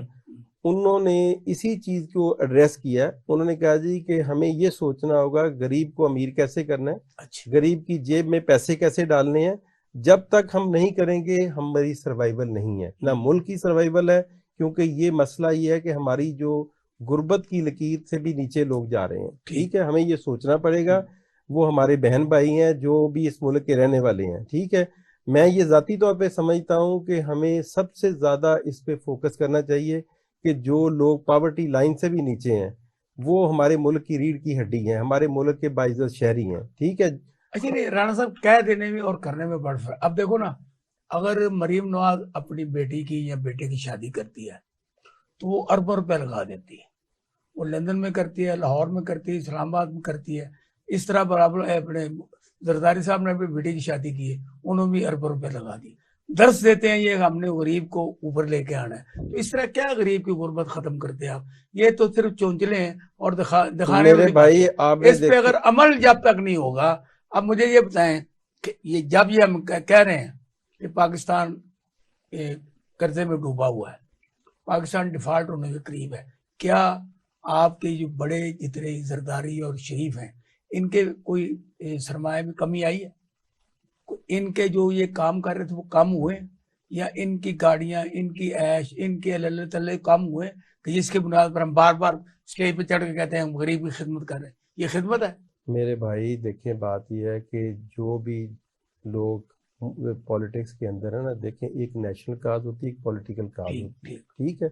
उन्होंने इसी चीज को एड्रेस किया। उन्होंने कहा जी कि हमें ये सोचना होगा गरीब को अमीर कैसे करना है, गरीब की जेब में पैसे कैसे डालने हैं। जब तक हम नहीं करेंगे हमारी सर्वाइवल नहीं है, ना मुल्क की सर्वाइवल है, क्योंकि ये मसला ये है कि हमारी जो गुर्बत की लकीर से भी नीचे लोग जा रहे हैं। ठीक है, हमें ये सोचना पड़ेगा। वो हमारे बहन भाई हैं जो भी इस मुल्क के रहने वाले हैं। ठीक है, मैं ये जाती तौर पे समझता हूँ कि हमें सबसे ज्यादा इस पे फोकस करना चाहिए कि जो लोग पॉवर्टी लाइन से भी नीचे हैं वो हमारे मुल्क की रीढ़ की हड्डी हैं, हमारे मुल्क के बाइज्जत शहरी हैं। ठीक है। अच्छा, नहीं राणा साहब, कह देने में और करने में बड़ा फर्क। अब देखो ना, अगर मरीम नवाज अपनी बेटी की या बेटे की शादी करती है तो वो अरबों रुपए लगा देती है। वो लंदन में करती है, लाहौर में करती है, इस्लामाबाद में करती है। इस तरह बराबर अपने जरदारी साहब ने अपनी बेटी की शादी की है, उन्होंने भी अरबों रुपए लगा दिए। दर्श देते हैं ये हमने गरीब को ऊपर लेके आना है। तो इस तरह क्या गरीब की गुर्बत खत्म करते हैं आप? ये तो सिर्फ चौंचले हैं और दिखाने वाली भाई। इस पे अगर अमल जब तक नहीं होगा, अब मुझे ये बताएं कि ये जब ये हम कह रहे हैं कि पाकिस्तान कर्जे में डूबा हुआ है, पाकिस्तान डिफॉल्ट होने के करीब है, क्या आपके जो बड़े जितने जरदारी और शरीफ हैं इनके कोई सरमाए में कमी आई है? इनके जो ये काम कर रहे थे वो कम हुए, या इनकी गाड़ियां, इनकी ऐश, इनके अल्लाह तल्ले कम हुए कि जिसके बुनियाद पर हम बार बार स्टेज पे चढ़ के कहते हैं हम गरीब की खिदमत कर रहे हैं? ये खिदमत है? मेरे भाई देखें, बात यह है कि जो भी लोग पॉलिटिक्स के अंदर है ना, देखें, एक नेशनल काज होती है, एक पॉलिटिकल काज होती है। ठीक है,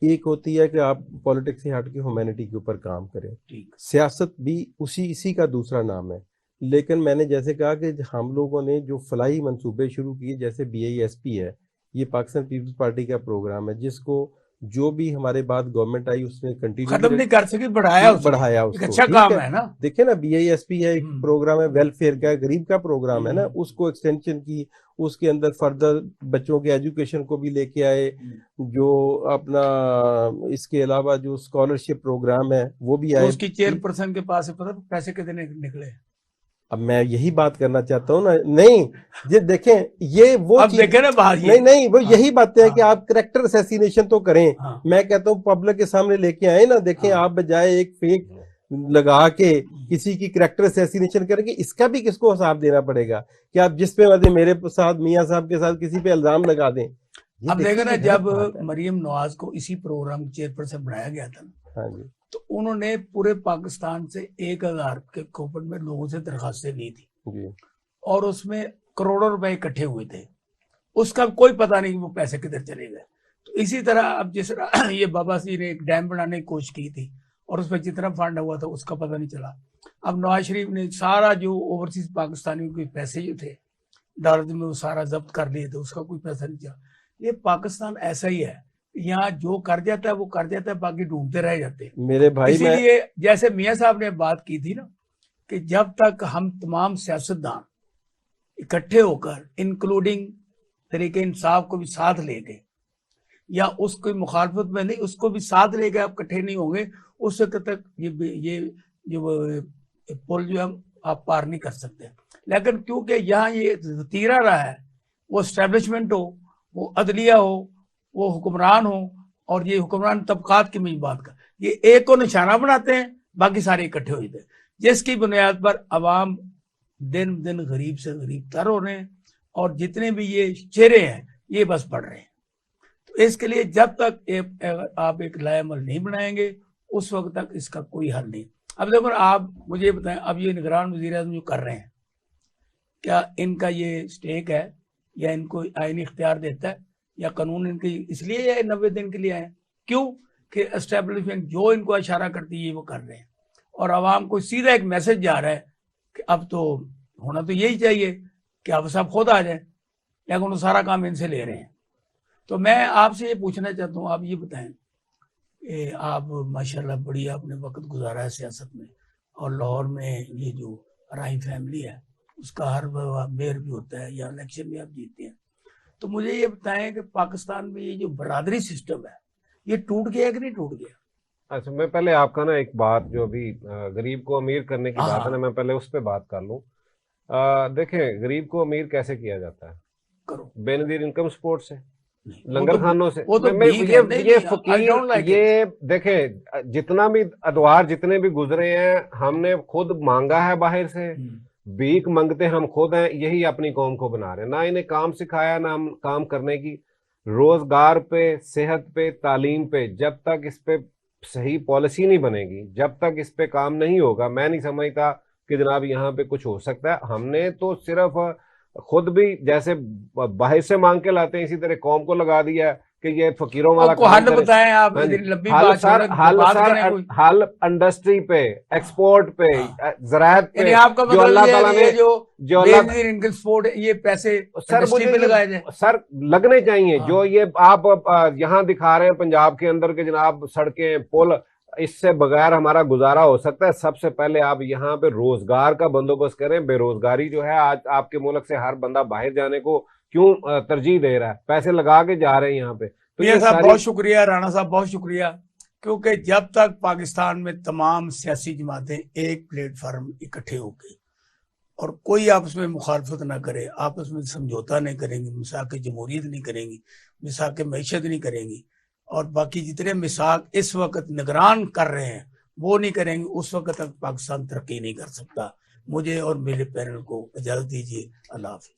एक होती है कि आप पॉलिटिक्स से हट के ह्यूमैनिटी के ऊपर काम करें। सियासत भी इसी का दूसरा नाम है। लेकिन मैंने जैसे कहा कि हम लोगों ने जो फलाही मंसूबे शुरू किए, जैसे BISP है, ये पाकिस्तान पीपल्स पार्टी का प्रोग्राम है, जिसको जो भी हमारे बाद गवर्नमेंट आई उसने कंटिन्यू खत्म नहीं कर सकी, बढ़ाया उसको। अच्छा काम है ना। देखे ना, BISP है, एक प्रोग्राम है वेलफेयर का, गरीब का प्रोग्राम है ना, उसको एक्सटेंशन की, उसके अंदर फर्दर बच्चों के एजुकेशन को भी लेके आए। जो अपना इसके अलावा जो स्कॉलरशिप प्रोग्राम है वो भी आए। उसकी चेयरपर्सन के पास पता पैसे कितने निकले? अब मैं यही बात करना चाहता हूँ ना, नहीं ये देखें, ये वो अब चीज देखें ना बाहर नहीं नहीं वो यही बातें हैं कि हाँ। आप करेक्टर असैसिनेशन तो करें। हाँ। मैं कहता हूँ पब्लिक के सामने लेके आए ना, देखें हाँ। आप बजाय एक फेक लगा के किसी की करेक्टर असैसिनेशन करेंगे, इसका भी किसको हिसाब देना पड़ेगा कि आप जिस पे मतलब मेरे साथ मियां साहब के साथ किसी पे इल्जाम लगा दें। ये अब देखो देखिए ना, ये गलत जब बात है। मरियम नवाज को इसी प्रोग्राम चेयरपर्सन बनाया गया था ना, हाँ जी तो उन्होंने पूरे पाकिस्तान से 1000 के कूपन में लोगों से दरखास्तें ली थी जी और उसमें करोड़ों रुपए इकट्ठे हुए थे। उसका कोई पता नहीं वो पैसे किधर चले गए। तो इसी तरह अब जिस तरह ये बाबा सी ने एक डैम बनाने की कोशिश की थी और उसमें जितना फंड हुआ था उसका पता नहीं चला। अब नवाज शरीफ ने सारा जो ओवरसीज पाकिस्तानियों के पैसे जो थे दारद में वो सारा जब्त कर लिए थे, उसका कोई पैसा नहीं चला। ये पाकिस्तान ऐसा ही है, यहाँ जो कर जाता है वो कर जाता है, बाकी ढूंढते रह जाते हैं। मेरे भाई, मैं इसीलिए जैसे मियाँ साहब ने बात की थी ना कि जब तक हम तमाम सियासतदान इकट्ठे होकर इंक्लूडिंग तरीके इंसाफ को भी साथ लेके या उसकी मुखालफत में नहीं उसको भी साथ लेके आप इकट्ठे नहीं होंगे, उस वक्त तक ये जो पुल जो हम आप पार नहीं कर सकते। लेकिन क्योंकि यहाँ ये तीरा रहा है, वो एस्टेब्लिशमेंट हो, वो अदलिया हो, वो हुक्मरान हो, और ये हुक्मरान तबकात की मैं बात कर, ये एक को निशाना बनाते हैं, बाकी सारे इकट्ठे हो जाते हैं, जिसकी बुनियाद पर अवाम दिन दिन गरीब से गरीब तर हो रहे हैं और जितने भी ये चेहरे हैं ये बस पढ़ रहे हैं। तो इसके लिए जब तक आप एक लाएमल नहीं बनाएंगे उस वक्त तक इसका कोई हल नहीं। अब देखो आप मुझे बताएं, अब ये निगरान वज़ीर-ए-आज़म जो कर रहे हैं, क्या इनका ये स्टेक है या इनको आईनी इख्तियार देता है या कानून इनके इसलिए या 90 दिन के लिए आए? क्यों कि एस्टेब्लिशमेंट जो इनको इशारा करती है वो कर रहे हैं और आवाम को सीधा एक मैसेज जा रहा है कि अब तो होना तो यही चाहिए कि अब सब खुद आ जाए, लेकिन वो सारा काम इनसे ले रहे हैं। तो मैं आपसे ये पूछना चाहता हूँ, आप ये बताएं, आप माशाल्लाह बढ़िया आपने वक्त गुजारा है सियासत में, और लाहौर में ये जो राही फैमिली है उसका हर मेयर भी होता है या इलेक्शन में आप जीतते हैं। तो मुझे ये बताएं कि पाकिस्तान में ये जो बरादरी सिस्टम है ये टूट गया कि नहीं टूट गया? अच्छा, मैं पहले आपका ना एक बात जो अभी गरीब को अमीर करने की बात है ना, मैं पहले उस पर बात कर लूं। देखें, गरीब को अमीर कैसे किया जाता है? करो बेनजीर इनकम सपोर्ट से, नहीं, लंगर खानों से। वो तो मैं भीख ये है, नहीं, ये नहीं, I फकीर don't like ये देखें, जितना भी अदवार जितने भी गुजरे हैं हमने खुद मांगा है बाहर से, भीख मांगते हम खुद हैं, यही अपनी कौम को बना रहे हैं। ना इन्हें काम सिखाया ना हम काम करने की, रोजगार पे, सेहत पे, तालीम पे, जब तक इस पे सही पॉलिसी नहीं बनेगी, जब तक इस पे काम नहीं होगा, मैं नहीं समझता कि जनाब यहाँ पे कुछ हो सकता है। हमने तो सिर्फ खुद भी जैसे बाहर से मांग के लाते हैं, इसी तरह कौम को लगा दिया है कि ये फकीरों वाला आपको हल बताएं आप, लंबी बात छोड़ें, बात करें कोई। हल इंडस्ट्री पे, एक्सपोर्ट पे, ज़राअत पे, आपका जो अल्लाह ताला ने जो बेनजीर इनकम सपोर्ट ये पैसे सर मुझे पे लगाए जाए, सर लगने चाहिए। जो ये आप यहाँ दिखा रहे हैं पंजाब के अंदर के जनाब सड़कें पुल, इससे बगैर हमारा गुजारा हो सकता है? सबसे पहले आप यहाँ पे रोजगार का बंदोबस्त करें। बेरोजगारी जो है, आज आपके मुल्क से हर बंदा बाहर जाने को क्यों तरजीह दे रहा है? पैसे लगा के जा रहे हैं यहाँ पे। तो ये साहब बहुत शुक्रिया, राणा साहब बहुत शुक्रिया, क्योंकि जब तक पाकिस्तान में तमाम सियासी जमातें एक प्लेटफार्म इकट्ठे होके और कोई आपस में मुखालफत ना करे, आपस में समझौता नहीं करेंगी, मिसाक जमहूरियत नहीं करेंगी, मिसाक मैशत नहीं करेंगी, और बाकी जितने मिसाक इस वक्त निगरान कर रहे हैं वो नहीं करेंगे, उस वक्त तक पाकिस्तान तरक्की नहीं कर सकता। मुझे और मेरे पैनल को इजाजत दीजिए। अल्लाह हाफिज़।